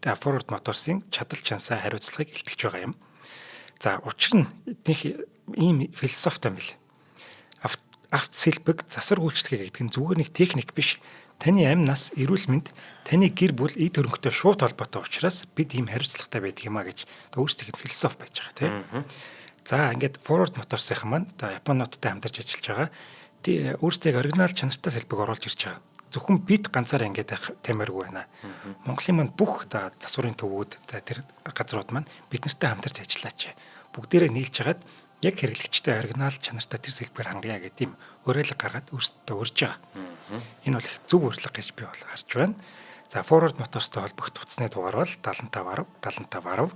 Ford Motors-ийн чадал чансаа хариуцлагыг илтгэж байгаа юм. За учир нь эднийх ийм философитой юм бил. Авто сэлбэг засвар үйлчлэгээ гэдэг нь зүгээр нэг техник биш. Таны амь нас, эрүүл мэнд, таны гэр бүл эд хөрөнгөтэй шууд холбоотой учраас бид ийм хариуцлагатай байдаг юм а гэж өөрсдийнх нь философи байж байгаа тийм. За ингээд Ford Motors-ийн маань одоо Японуудтай хамтарч ажиллаж байгаа. Өөрсдөө оригинал чанартай сэлбэг оруулж ирж байгаа. Зөвхөн бид ганцаараа ингээд тамиргүй байна. Монголын маань бүх одоо засварын төвүүд тэр газрууд маань бид нартай хамтарч ажиллаач. Бүгдээрээ нийлж хагаад яг хэрэглэгчтэй оригинал чанартай тэр сэлбгээр хангая гэдэг тийм уриалга гаргаад өөрсдөө урьж байгаа. Энэ бол их зөв уриалга гэж би бол харж байна. За Ford Motors-тай холбогдох утасны дугаар бол 75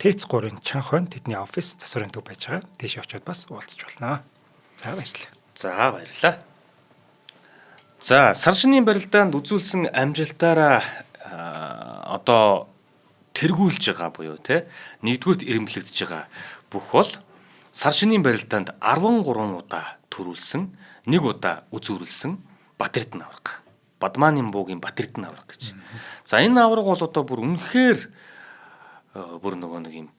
Тэц3-ын Чанхон тэдний офис засварын төв байж байгаа. Тийш очиод бас уулзч болно. За баярлалаа. За баярлалаа. За сар шинийн барилдаанд үзүүлсэн амжилтаараа одоо тэргүүлж байгаа буюу те нэгдүгürt ирэмблэгдэж байгаа бүх бол сар шинийн барилдаанд 13 удаа төрүүлсэн, нэг удаа үзүүлсэн Батэрдэн авраг. Бадманын буугийн Батэрдэн авраг гэж. За энэ авраг бол одоо бүр үнэхээр бүр нөгөө нэг юм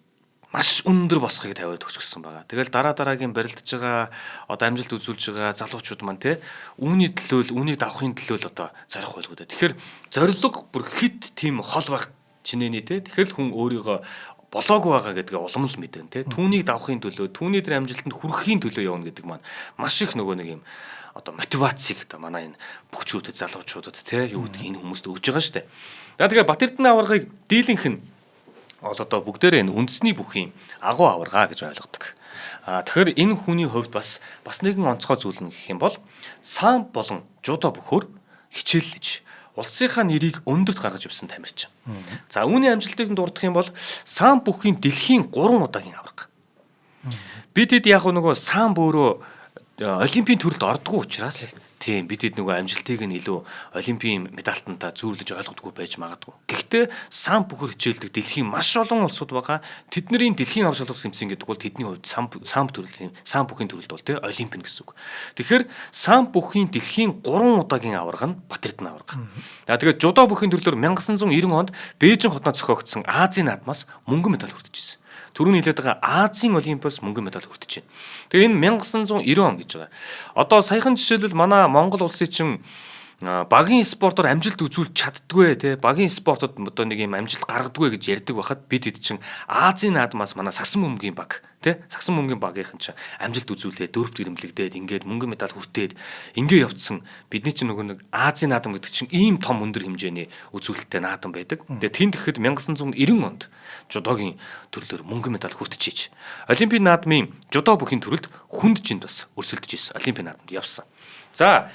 маш өндөр босхийг тавиад өгч гисэн байгаа. Тэгэл дараагийн барилдаж байгаа одоо амжилт үзүүлж байгаа залуучууд маань те үүний төлөө үүнийг давахын төлөө л одоо зорих байлгүй дээ. Тэгэхээр зорилго бүр хит тийм хол байх чинээний те тэгэхээр л хүн өөрийгөө болоогүй байгаа гэдгээ улам л мэдэрнэ те. Түүнийг давахын төлөө, түүний дээр амжилтанд хүрэхийн төлөө явна гэдэг маань маш их нөгөө нэг юм одоо мотивацийг одоо манай энэ бүгчүүдэд залуучуудад те юу гэдэг энэ хүмүүст өгж байгаа шүү дээ. За тэгээ Батэрдэн аваргыг дийлэнх нь бол одоо бүгдээрээ энэ үндэсний бүхийн агуу аварга гэж ойлгодог. Тэгэхээр энэ хүний хувьд бас нэгэн онцгой зүйл нь гэх юм бол сан болон жудо бөхөр хичээллэж улсынхаа нэрийг өндөрт гаргаж явсан тамирчин. За үүний амжилтыг дурдах юм бол сан бүхийн дэлхийн 3 удаагийн аварга. Бид хэд яг нөгөө сан бөөрөө олимпийн төрөлд ордгоо учраас Тийм бид хэд нөгөө амжилтыг нь илүү олимпийн медальтантаа зүүрлэж ойлгодгүй байж магадгүй. Гэхдээ самбо бөхөр хичээлдэг дэлхийн маш олон улсууд байгаа. Тэдний дэлхийн аврал шалралт тэмцээн гэдэг бол тэдний хувьд самбо төрлийн самбо бүхийн төрөлд бол олимпийн гэсэн үг. Тэгэхээр самбо бүхийн дэлхийн 3 удаагийн аварга нь Бат Эрдэнэ аварга. За тэгээд жудо бүхийн төрлөөр 1990 онд Бээжин хотноо зохиогдсон Азийн наадмаас мөнгөн медаль хүртэж ирсэн. Түрүүний хэлээд байгаа Азийн олимпиас мөнгөн медаль хүртэж байна. Тэгээ энэ 1990 он гэж байгаа. Одоо саяхан жишээлбэл манай Монгол улсын чинь багийн спортоор амжилт үзүүлж чаддгүй те багийн спортод одоо нэг юм амжилт гаргадгүй гэж ярьдаг байхад бид хэд чинь Азийн наадмаас манай сагсан бөмбөгийн баг те сагсан бөмбөгийн багийнхан чинь амжилт үзүүлээд дөрөвт ирэмлэгдээд ингээд мөнгөн медаль хүртээд ингээд явцсан бидний чинь нөгөө нэг Азийн наадам гэдэг чинь ийм том өндөр хэмжээний үзүүлэлттэй наадам байдаг. Тэгээ тэнд ихэд 1990 онд жудогийн төрлөөр мөнгөн медаль хүртчихэж олимпийн наадмын жудо бүхийн төрөлд хүнджинд бас өрсөлдөж ирсэн олимпийн наадамд явсан. За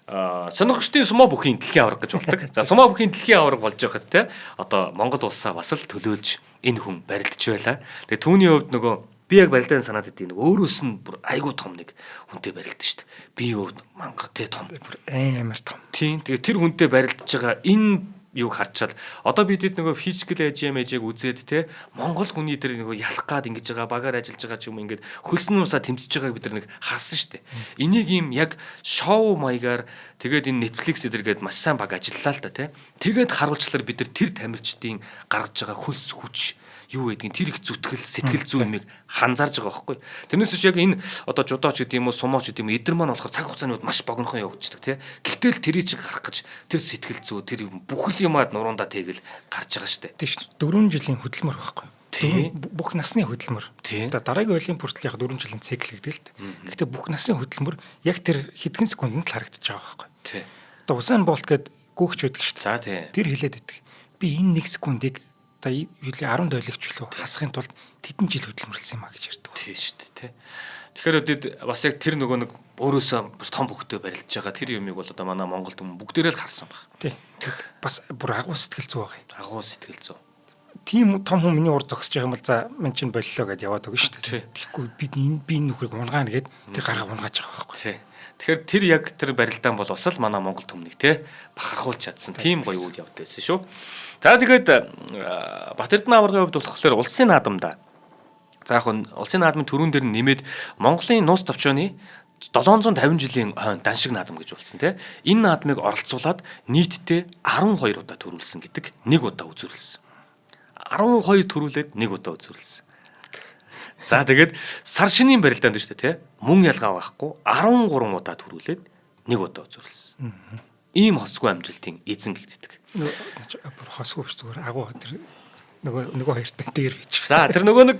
сонирхогчдын сумо бүхийн дэлхийн аварга гэж болдог. За сумо бүхийн дэлхийн аварга болж байхад те одоо Монгол улсаа бас л төлөөлж энэ хүн барилдж байла. Тэгээ түүний хувьд нөгөө би яг барилдааны санаад идэв нэг өөрөөс нь бүр айгүй том нэг хүнтэй барилдсан шүү дээ. Би юу мангар те том бүр амар том. Тийм. Тэгээ тэр хүнтэй барилдж байгаа энэ юуг харчаад одоо бид хэд нөгөө физикал ээжийг үзээд те Монгол хүний дээр нөгөө ялах гад ингэж байгаа багаар ажиллаж байгаа ч юм ингээд хөлсөн усаа тэмцэж байгааг бид нар нэг харсан шүү дээ. Энийг юм яг шоу маягаар тэгээд энэ Netflix эдэргээд маш сайн баг ажиллалаа л да те. Тэгээд харуулчлаар бид нар тэр тамирчдын гаргаж байгаа хөлс хүч юу гэдгийг тэр их зүтгэл сэтгэл зүй юмыг ханзаарж байгаа байхгүй. Тэрнээс ч яг энэ одоо жудооч гэдэг юм уу сумооч гэдэг юм эдэр маань болохоор цаг хугацааны үед маш богинохон явагддаг тий. Гэхдээ л тэрийг чиг гарах гэж тэр сэтгэл зүй тэр бүхэл юмад нуруундаа тэгэл гарч байгаа штэ. Тийм шүү. 4 жилийн хөдөлмөр байхгүй. Тийм. Бүх насны хөдөлмөр. Одоо дараагийн олимп хүртэл яг 4 жилийн цикл гэдэг л дээ. Гэхдээ бүх насны хөдөлмөр яг тэр хэдхэн секундэд л харагдаж байгаа байхгүй. Тийм. Одоо Усаин Болт гэдэг гүгч байдаг шүү. За тийм. Тэр хэлээд байдаг. Би энэ 1 секундыг юулийн 10 дойлогч лөө хасахын тулд тэдэн жил хөдөлмөрлсөн юм а гэж ярьдаг. Тийм шүү дээ тий. Тэгэхээр өдөд бас яг тэр нөгөө нэг өөрөөсөө том бөхтөө барилдж байгаа тэр юмыг бол одоо манай Монголд бүгдээрээ л харсан баг. Тий. Бас бүр агуу сэтгэл зүй байгаа юм. Агуу сэтгэл зүй. Тийм том хүн миний урд зогсож байгаа юм бол за мен чинь боллоо гэдээ яваад өгнө шүү дээ. Тэгэхгүй би энэ нөхрийг унгаана гэд тэг гараа унгааж байгаа байхгүй. Тий. Тэгэхээр тэр яг тэр барилдаан бол бас л манай Монгол төмнийг те бахархуулж чадсан. Тийм гоё үйл явдал байсан шүү. За тэгээд Бат Эрдэнэ аваргын хувьд болохоор улсын наадамда за яг улсын наадмын төрүүн дээр нэмээд Монголын нууц товчооны 750 жилийн хойно даншиг наадам гэж болсон те. Энэ наадмыг оролцуулаад нийтдээ 12 удаа төрүүлсэн гэдэг нэг удаа үзүүлсэн. 12 төрүүлээд нэг удаа үзүүлсэн. За тэгээд сар шинийн барилдаанд шүү дээ те. Мөн ялгаа байхгүй 13 удаа төрүүлээд нэг удаа үзүүлсэн. Ийм хосгүй амжилтын эзэн гэгддэг. Бүр хосгүй биш зүгээр агуу тэр нөгөө хоёртой дээр бич. За тэр нөгөө нэг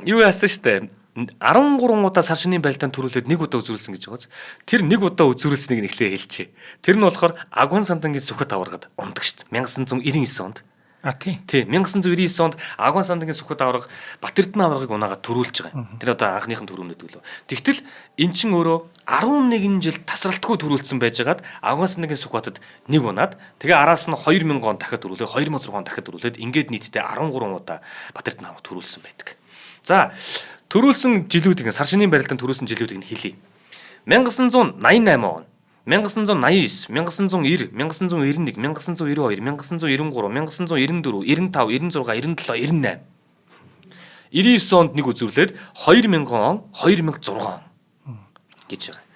юу яасан шүү дээ. 13 удаа сар шинийн барилдаанд төрүүлээд нэг удаа үзүүлсэн гэж байгааз. Тэр нэг удаа үзүүлсэнийг нэхлээ хэлчихэ. Тэр нь болохоор Агуун Сандангийн сүхэт аваргад ундаг шүү дээ. 1999 онд. Тийм 1999 онд Агуун Сандангийн сүхэт аварга Бат Эрдэнэ аваргыг унаагаад төрүүлж байгаа. Тэр одоо анхныхан төрүүлнэд гэлөө. Тэгтэл эн чин өөрөө 11 жил тасралтгүй төрүүлсэн байжгаад Агуун Сандангийн сүхбатад нэг унаад тэгээ араас нь 2000 он дахиад төрүүлээ 2006 он дахиад төрүүлээд ингээд нийтдээ 13 удаа Бат Эрдэнэ аварга төрүүлсэн байдаг. За төрүүлсэн жилүүдийг сар шинийн барилдаанд төрүүлсэн жилүүдийг нь хэлье. 1988 он 1989, 1990, 1991, 1992, 1993, 1994, 95, 96, 97, 98. 99 онд нэг үзүүлээд 2000 он, 2006 он гэж байгаа.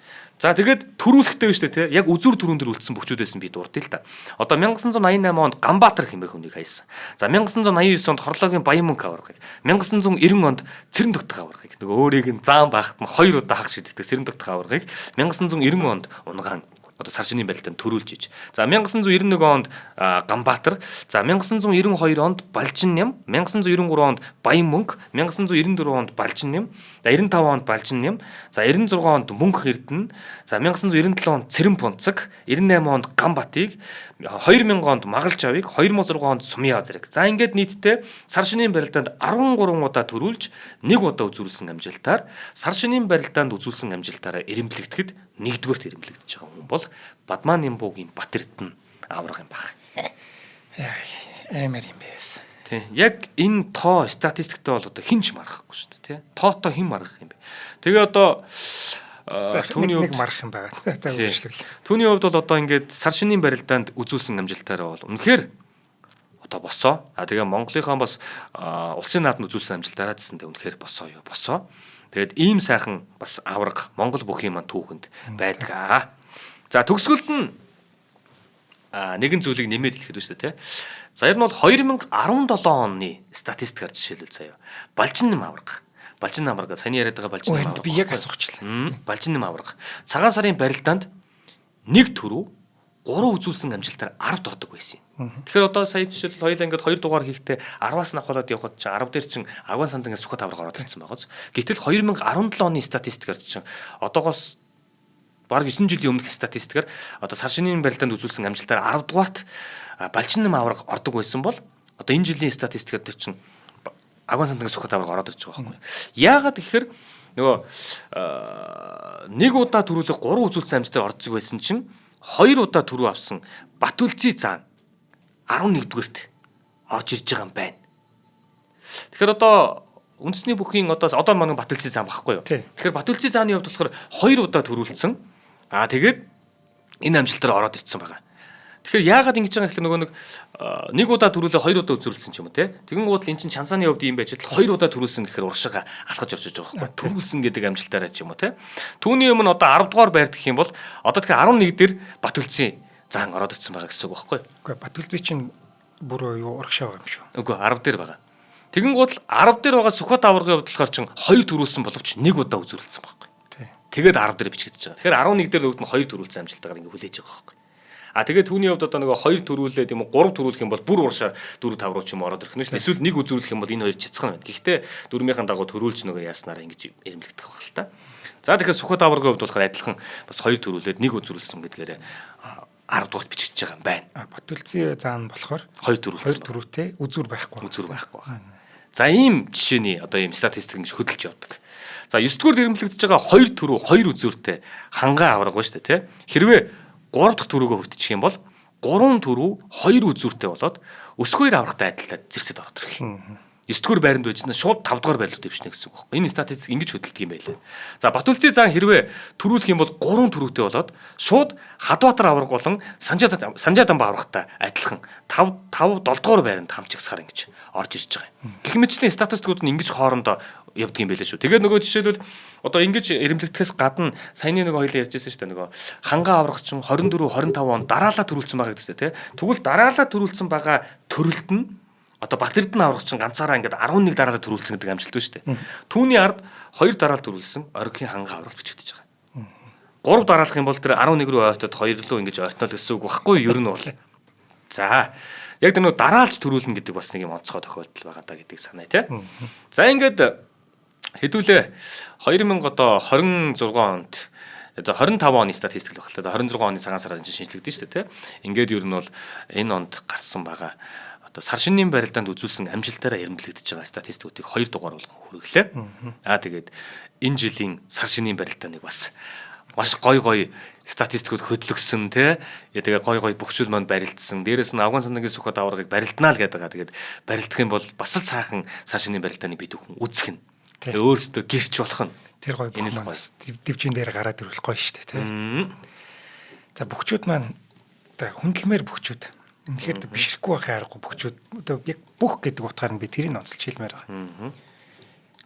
За тэгээд төрүүлэхтэй биш үү те яг үзүр төрүүн дээр үлдсэн бүхчүүдээс нь би дурдъя л та. Одоо 1988 онд Ганбаатар хэмээх хүнийг хайсан. За 1989 онд Хорлоогийн Баян мөнх аваргыг, 1990 онд Цэрэн тогтох аваргыг нөгөө өөрийг нь заан багт нь 2 удаа хагас шиддэг Цэрэн тогтох аваргыг 1990 онд унгаан одоо сар шинийн барилдаанд төрүүлж иж. За 1991 онд Ганбаатар, за 1992 онд Балжин ням, 1993 онд Баян мөнх, 1994 онд Балжин ням, за 95 онд Балжин ням, за 96 онд Мөнх Эрдэнэ, за 1997 онд Цэрэн Пунцаг, 98 онд Ганбатыг, 2000 онд Магалж авыг, 2006 онд Сумья Азрыг. За ингээд нийтдээ сар шинийн барилдаанд 13 удаа төрүүлж, нэг удаа үзүүлсэн амжилтаар сар шинийн барилдаанд үзүүлсэн амжилтаараа эрэмблэгдэхэд нэгдүгээрт эрэмблэгдэж байгаа хүн бол Бадман Нямбугийн Бат Эрдэнэ аварга юм баг. Амар юм байсан. Тий. Яг энэ тоо статистиктэй бол одоо хинч маргахгүй шүү дээ, тий. Тоото хэн маргах юм бэ? Тэгээ одоо Түүний нэг хувьд марах юм байгаа. За үргэлжлэл. Түүний хувьд бол одоо ингээд сар шинийн барилдаанд үзүүлсэн амжилтаараа бол үнэхээр одоо босоо. Тэгээ Монголынхаа бас улсын наадмын үзүүлсэн амжилтаараа гэсэндээ үнэхээр босоо юу босоо. Тэгээд ийм сайхан бас авраг Монгол бүхий маань түүхэнд байдаг. За төгсгөлд нь нэгэн зүйлийг нэмээд хэлэхэд байна шүү дээ, тий. За ер нь бол 2017 оны статистикаар жишээлбэл заяа. Балжин нэм авраг. Балжин нэм авраг саяны яриад байгаа балжин нэм авраг. Би яг асуучихлаа. Балжин нэм авраг. Цагаан сарын барилдаанд нэг төрөв 3 үзүүлсэн амжилтаар 10 доодог байсан юм. Тэгэхээр одоо сая жишээл хоёулаа ингээд 2 дугаар хийхдээ 10-аас навхуулаад явхад чинь 10 дээр чинь агуун санд ингээд сүхбат авраг ороод ирсэн байгааз. Гэтэл 2017 оны статистикаар чинь одоогоос бараг 9 жилийн өмнөх статистикаар одоо сар шинийн барилдаанд үзүүлсэн амжилтаар 10 дугаарт балжин нэм авраг ордог байсан бол одоо энэ жилийн статистикаар дээр чинь агуун санд ингээд сүхбат авраг ороод ирж байгаа байхгүй. Яагаад гэхээр нөгөө нэг удаа төрүүлэх 3 үзүүлсэн амжилтаар ордог байсан чинь 2 удаа төрөө авсан Батүлций цаан 11-дүгээрт орж ирж байгаа юм байна. Тэгэхээр одоо үндэсний бүхийн одоо манай Батүлций цаан багхгүй юу? Тэгэхээр Батүлций цааны хувьд болохоор 2 удаа төрүүлсэн. Тэгээд энэ амжилтаар ороод ирсэн байгаа. Тэгэхээр яагаад ингэж байгаа гэхээр нөгөө нэг удаа төрүүлээ 2 удаа үзүүлсэн ч юм уу те. Тэгэн гууд л эн чинь чансааны хувьд юм байж тал 2 удаа төрүүлсэн гэхээр уршига алхаж орж иж байгаа байхгүй. Төрүүлсэн гэдэг амжилтаараа ч юм уу те. Түүний өмнө одоо 10 дугаар байр гэх юм бол одоо тэгэхээр 11 дээр Батүлций заан ороод ирсэн байгаа гэсэн үг байхгүй. Үгүй Батүлций чинь бүр юу урагшаа байгаа юм шүү. Үгүй 10 дээр байгаа. Тэгэн гууд л 10 дээр байгаа Сүхбат аврагын хувьд болохоор чинь 2 төрүүлсэн боловч 1 удаа үзүүлсэн байхгүй. Тэгээд 10 дээр бичигдэж байгаа. Тэгэхээр 11 дээр нөгөөд нь 2 төрүүлсэн амжилтаагаар ингэ хүлээж байгаа байхгүй. Тэгээд түүний хувьд одоо нөгөө 2 төрүүлээд юм уу 3 төрүүлэх юм бол бүр уршаа 4 5 руу ч юм ороод ирэх нь шүү. Эсвэл 1 үзүүлэх юм бол энэ хоёр цэцгэн байна. Гэхдээ дөрмийнхэн дагуу төрүүлж нөгөө яаснараа ингэж эрэмлэгдэх байх л та. За тэгэхээр Сүхбат аврагын хувьд болохоор адилхан бас 2 төрүүлээд 1 үзүүлсэн гэдгээр 10 дугаарт бичиж байгаа юм байна. Батүлций заан болохоор 2 төрүүлсэн. 2 төрүүтэй үзүр байхгүй. Үзүр байхгүй байна. За ийм жишээний одоо ийм статистик ингэж хөдөлж явдаг. За 9 дугаар эрэмблэгдэж байгаа 2 төрөө 2 үзүүртэй хангаа авраг ба шүү дээ, тий. Хэрвээ 3 дахь төрөөгөө хүртчих юм бол 3 төрөө 2 үзүүртэй болоод өсгөөр аврагтай адилтаад зэрсэд ороод ирэх. 9 дугаар байранд байж нь шууд 5 дугаар байрлал дэвшнэ гэсэн үг байна. Энэ статистик ингэж хөдөлдөг юм байлаа. За Батүлций заан хэрвээ төрүүлэх юм бол 3 төрөөтэй болоод шууд Хадбаатар авраг болон Санжааданба аврагтай адилхан 5 7 дугаар байранд хамчигсахаар ингэж орж ирж байгаа юм. Гэх мэтчлийн статистикууд нь ингэж хоорондоо явдаг юм байлаа шүү. Тэгээд нөгөө жишээлбэл одоо ингэж эрэмлэгдэхээс гадна саяны нөгөө хоёлаа ярьжсэн шүү дээ, нөгөө хангаа авраг чинь 24 25 он дараалал төрүүлсэн байгаа гэдэг тийм. Тэгвэл дараалал төрүүлсэн байгаа төрөлт нь одоо Батэрдэн авраг чинь ганцаараа ингээд 11 дараалал төрүүлсэн гэдэг амжилт байна шүү дээ. Түүний ард 2 дараалал төрүүлсэн оргихийн хангаа авраг бичигдэж байгаа. 3 дараалах юм бол тэр 11 рүү ойртоод 2 рүү ингэж ойртнол гэсэн үг багхгүй юу? Ер нь бол. За яг тэр нөгөө дараалж төрүүлнэ гэдэг бас нэг юм онцгой тохиолдол байгаа даа гэдгийг саная тий. За ингээд хэдүүлээ 2026 онд 25 оны статистик л багтал 26 оны цагаан сарын шинжлэгдэж шүү дээ тий. Ингээд ер нь бол энэ онд гарсан байгаа одоо сар шинийн барилдаанд үзүүлсэн амжилтаараа эрэмблэгдэж байгаа статистикуудыг 2 дугаар болгон хүргэлээ. Тэгээд энэ жилийн сар шинийн барилдааныг бас маш гой статистикууд хөдлөгсөн тий. Тэгээ гой бөхчүүд манд барилдсан. Дээрээс нь Афган сандангийн Сүхбат аврагыг барилднаа л гэдэг байгаа. Тэгээд барилдах юм бол бас л сайхан сар шинийн барилдааны бид бүхэн үзэх нь. Тэгээ өөрсдөө гэрч болох нь. Тэр гой бас дивжин дээр гараад ирвэл гоё шүү дээ тий. За бөхчүүд маань одоо хүндлэмээр бөхчүүд. Үнэхээр бишрэхгүй байхын аргагүй бөхчүүд. Одоо яг бүх гэдэг утгаар нь би тэрийг онцолж хэлмээр байгаа.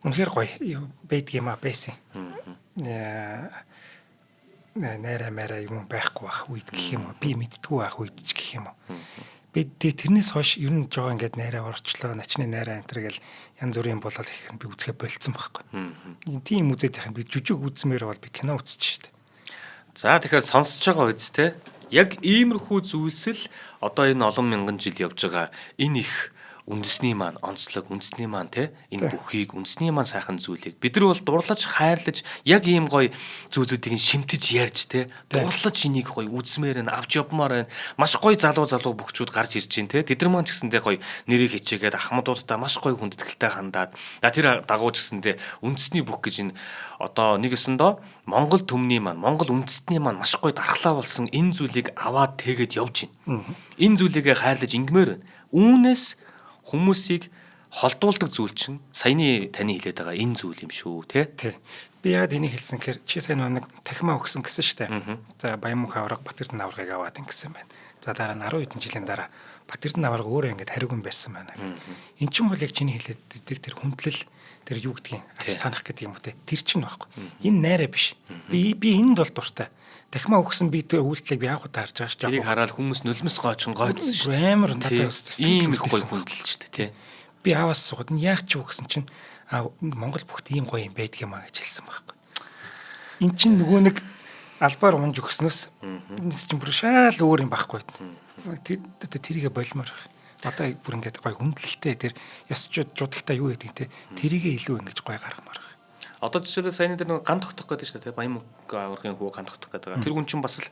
Үнэхээр гоё байдаг юм а байсан. Найраа юм байхгүй байх үед гэх юм уу, би мэддэггүй байх үед ч гэх юм уу. Би тэрнээс хойш ер нь жоо ингээд найраа орчлоо, начны найраа энэ төр гэл янз бүрийн болол их би үзгээ болцсон байхгүй. Тийм үзээд яхад би жүжиг үзмээр бол би кино үзчих шээ. За тэгэхээр сонсож байгаа үсттэй яг иймэрхүү зүйлсэл одоо энэ олон мянган жил явж байгаа энэ их үндэсний маань онцлог, үндэсний маань те энэ бүхийг үндэсний маань сайхан зүйлийг бид нар бол дурлаж хайрлаж яг ийм гоё зүйлүүдийг шимтэж ярьж те дурлаж энийг гоё үзмээр нь авч явмаар байна. Маш гоё залуу бөхчүүд гарч ирж байна те. Тэд нар маань ч гэсэндээ гоё нэрийг хичээгээд ахмадуудтай маш гоё хүндэтгэлтэй хандаад тэр дагуу ч гэсэндээ үндэсний бүх гэж энэ одоо нэг өсөндөө Монгол төмний маань Монгол үндэстний маань маш гоё дархлаа болсон энэ зүйлийг аваад тэгээд явж байна. Энэ зүйлийг хайрлаж ингмээр байна. Үүнээс хүмүүсийг холдуулдаг зүйл чинь саяны таны хэлээд байгаа энэ зүйл юм шүү, тий? Би яагаад энийг хэлсэн гэхээр чи сайн нэг тахимаа өгсөн гэсэн шүү дээ. За Баянмөнх авраг Батэрдэн аврагыг аваад ингэсэн байна. За дараа нь 10 хэдэн жилийн дараа Батэрдэн авраг өөрөө ингэж хариуган барьсан байна. Эн чинь бол яг чиний хэлээд тэр хүндлэл тэр юу гэдгийг санах гэдэг юм уу те. Тэр чинь байхгүй. Энэ найраа биш. Би энд бол дуртай. Дахимаа өгсөн би тэр үйлдэлийг би анх удаа харж байгаа шүү. Тэрийг хараад хүмүүс нулимс гоочин гойцсон шүү. Амар надад ийм их гоё хүндлэл шүү дээ, тий. Би аваас сууд нь яах ч өгсөн чинь Монгол бүгд ийм гоё юм байдаг юм аа гэж хэлсэн байхгүй. Эн чинь нөгөө нэг албаар унж өгснөөс энэ чинь бүр шал өөр юм байхгүй. Тэрийг болмоор. Одоо бүр ингээд гоё хүндлэлтэй тэр ёс жудагтай юу гэдэг те. Тэрийг илүү ингэж гоё гаргамаар. Одоо жишээлбэл саяны дээр нэг ган тогтох гэдэг шүү дээ, Баянмөнх аврагын хүү ган тогтох гэдэг. Тэр хүн чинь бас л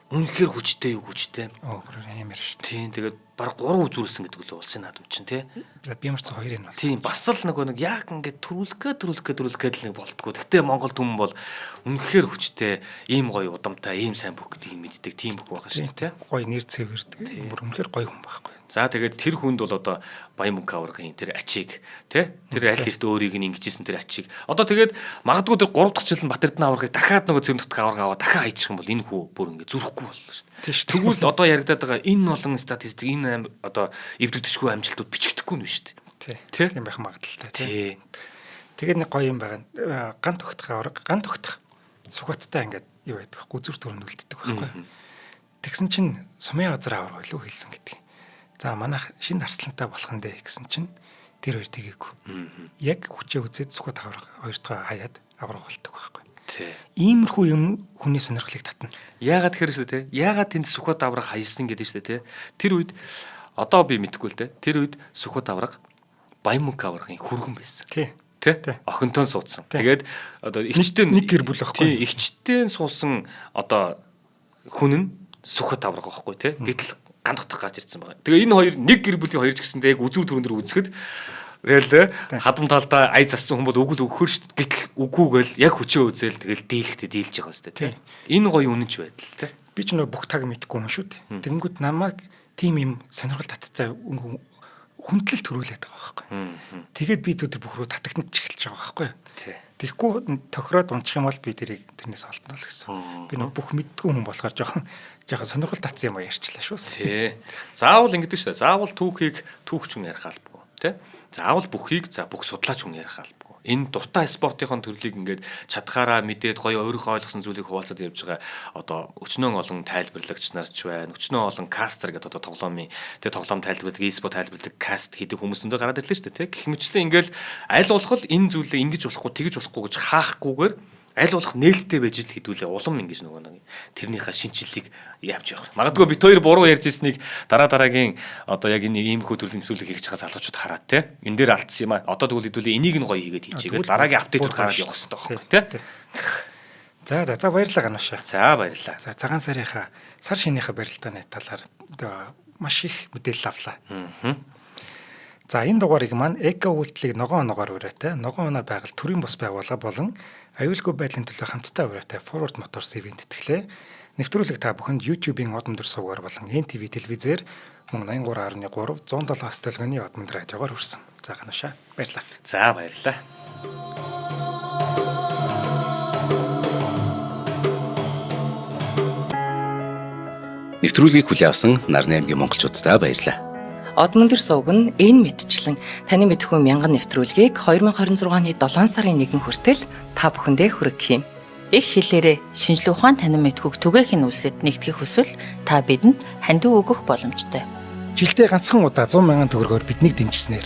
үнэхээр хүчтэй юу хүчтэй. Бүр амар шүү. Тийм тэгээд баг 3 үзүүлсэн гэдэг л улсын наадам чинь тий. Би ямар ч 2 юм бол. Тийм бас л нэг яг ингээд төрүүлгээд л нэг болтгоо. Гэхдээ Монгол түмэн бол үнэхээр хүчтэй, ийм гоё удамтай, ийм сайн бүх гэдгийг мэддэг тийм бүх байгаа шүү дээ тий. Гоё нэр цэвэрдэг. Бүр үнэхээр гоё хүн байхгүй. За тэгээд тэр хүнд бол одоо Баянмөнх аврагын тэр ачийг тий тэр аль эрт өөрийг нь ингэжсэн тэр ачийг одоо тэгээд магадгүй тэр 3 дахь жил нь Батэрдэн аврагыг дахиад нөгөө цэрэн дотор авраг аваад дахиад хайчих юм бол энэ хүү бүр ингэ зүрхгүй болно шүү дээ. Тэгвэл одоо яригадаад байгаа энэ олон статистик энэ одоо эвдэгдэшгүй амжилтууд бичигдэхгүй нь биш үү? Тий. Тийм байх магадaltaй тий. Тэгээд нэг гоё юм байгаа. Ган тогтох авраг, ган тогтох Сүхбаттай ингээд юу байдаг вэ? Гүзүр төрөнд үлддэг байхгүй. Тэгсэн чинь Сумын газар авраг илүү хэлсэн гэдэг. За манайх шинэ арслантай болох нь дээ гэсэн чинь тэр хоёр тгээгүй. Яг хүчээ үзээд Сүхбат авраг хоёр дахь хаяад авраг болдог байхгүй. Иймэрхүү юм хүний сонирхлыг татна. Яагаад тэгэхээр шүү дээ. Яагаад тэнд Сүхбат авраг хаясан гэдэг шүү дээ. Тэр үед одоо би мэдэхгүй л дээ. Тэр үед Сүхбат авраг Баянмөнх аврагын хүргэн байсан. Тий. Охинтой суудсан. Тэгээд одоо ихчтэн нэг гэр бүл байхгүй. Тий, ихчтэн суусан одоо хүн нь Сүхбат авраг байхгүй тий. Гэтэл ган дотох гарч ирсэн байна. Тэгээ энэ хоёр нэг гэр бүлийн хоёр ч гэсэндээ яг үзүү төрөндөр үзэхэд тэгэл хадам талдаа ай зассан хүн бол үгэл өгөхөр шүү дээ. Гэтэл үгүйгээл яг хүчээ үзэл тэгэл дийлэхтэй дийлж байгаа шүү дээ тий. Энэ гоё үнэнч байдал тий. Би ч нөө бүх таг мэдгүй юм шүү дээ. Тэнгүүд намайг тийм юм сонирхол таттай хүндлэл төрүүлээд байгаа байхгүй. Тэгээд би тэр бүх рүү татагнаж эхэлж байгаа байхгүй. Тэгэхгүй тохироод унчих юм бол би тэрнээс олдно л гэсэн. Би нөө бүх мэдгүй хүн болохоор жоохон сонирхол татсан юм а ярьчлаа шүү. Тий. Заавал ингэдэг шүү дээ. Заавал түүхийг түүхч хүн ярих албагүй тий. Заавал бүхийг бүх судлаач хүн ярих албагүй. Энэ дуртай спортын төрлийг ингээд чадхаараа мэдээд гоё өөрийнхөө ойлгосон зүйлийг хуваалцаад явж байгаа одоо өчнөө олон тайлбарлагч нар ч байна. Өчнөө олон кастер гэдэг одоо тоглоомын тоглоом тайлбарладаг, e-спорт тайлбарладаг каст хийдэг хүмүүс өндөө гараад ирлээ шүү дээ. Гэх мэтчлэн ингээл аль болох энэ зүйлээ ингэж болохгүй, тэгэж болохгүй гэж хаахгүйгээр аль болох нээлттэй байж ил хэдүүлээ улам ингэж нөгөө нэг тэрнийхээ шинжилгээг явж явах. Магадгүй бит хоёр буруу ярьж ирснийг дараагийн одоо яг энэ иймэрхүү төрлийн нэвтрүүлэг хийж байгаа залуучууд хараад те энэ дээр алдсан юм аа. Одоо тэгвэл хэдүүлээ энийг нь гоё хийгээд хийчихээ. Дараагийн апдейтууд гараад явах хэрэгтэй байхгүй те. За баярлалаа Гануушаа. За баярлалаа. За цагаан сарынхаа сар шинийхээ барилдааны талаар маш их мэдээлэл авлаа. За энэ дугаарыг маань эко үйлдэлийг ногоон оногоор ураатай, ногоон оноо байгуулалт төрийн бус байгууллага болон аюулгүй байдлын төлөө хамтдаа ураатай Forward Motors ивент тэтгэлээ. Нэвтрүүлэг та бүхэнд YouTube-ийн од мөндөр сувгаар болон NTV телевизээр мөн 83.3 107 стилгоны од мөндөр радиогоор хүрсэн. За Гануушаа баярлалаа. За баярлалаа. Нэвтрүүлгийг хүлээн авсан Нарны аймгийн монголчуудаа баярлалаа. Од мөндөр сувг нь энэ мэдчлэн таны мэдхүйн мянган нэвтрүүлгийг 2026 оны 7 сарын 1 хүртэл та бүхэндээ хүргэх юм. Их хэлээрээ шинжлэх ухаан танин мэдхүйг түгээхийн үлсэд нэгтгэх хүсвэл та бидэнд хандив өгөх боломжтой. Жилдээ ганцхан удаа 100,000 төгрөгөөр биднийг дэмжснээр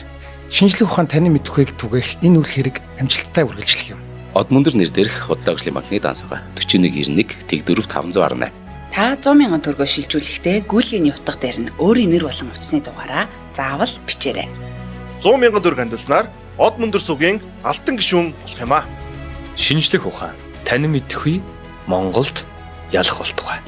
шинжлэх ухаан танин мэдхүйг түгээх энэ үйл хэрэг амжилттай үргэлжлэх юм. Од мөндөр нэр дээрх Худалдаажлын банкны дансгаа 4191 Тэг 4518. Та 100,000 төгрөгөөр шилжүүлэхдээ гүйлгийн утга дээр нь өөрийн нэр болон утасны дугаараа заавал бичээрэй. 100,000 төгрөг хандалснаар од мөндөр сувгийн алтан гишүүн болох юм а. Шинжлэх ухаан танин мэдхүй Монголд ялах болтугай.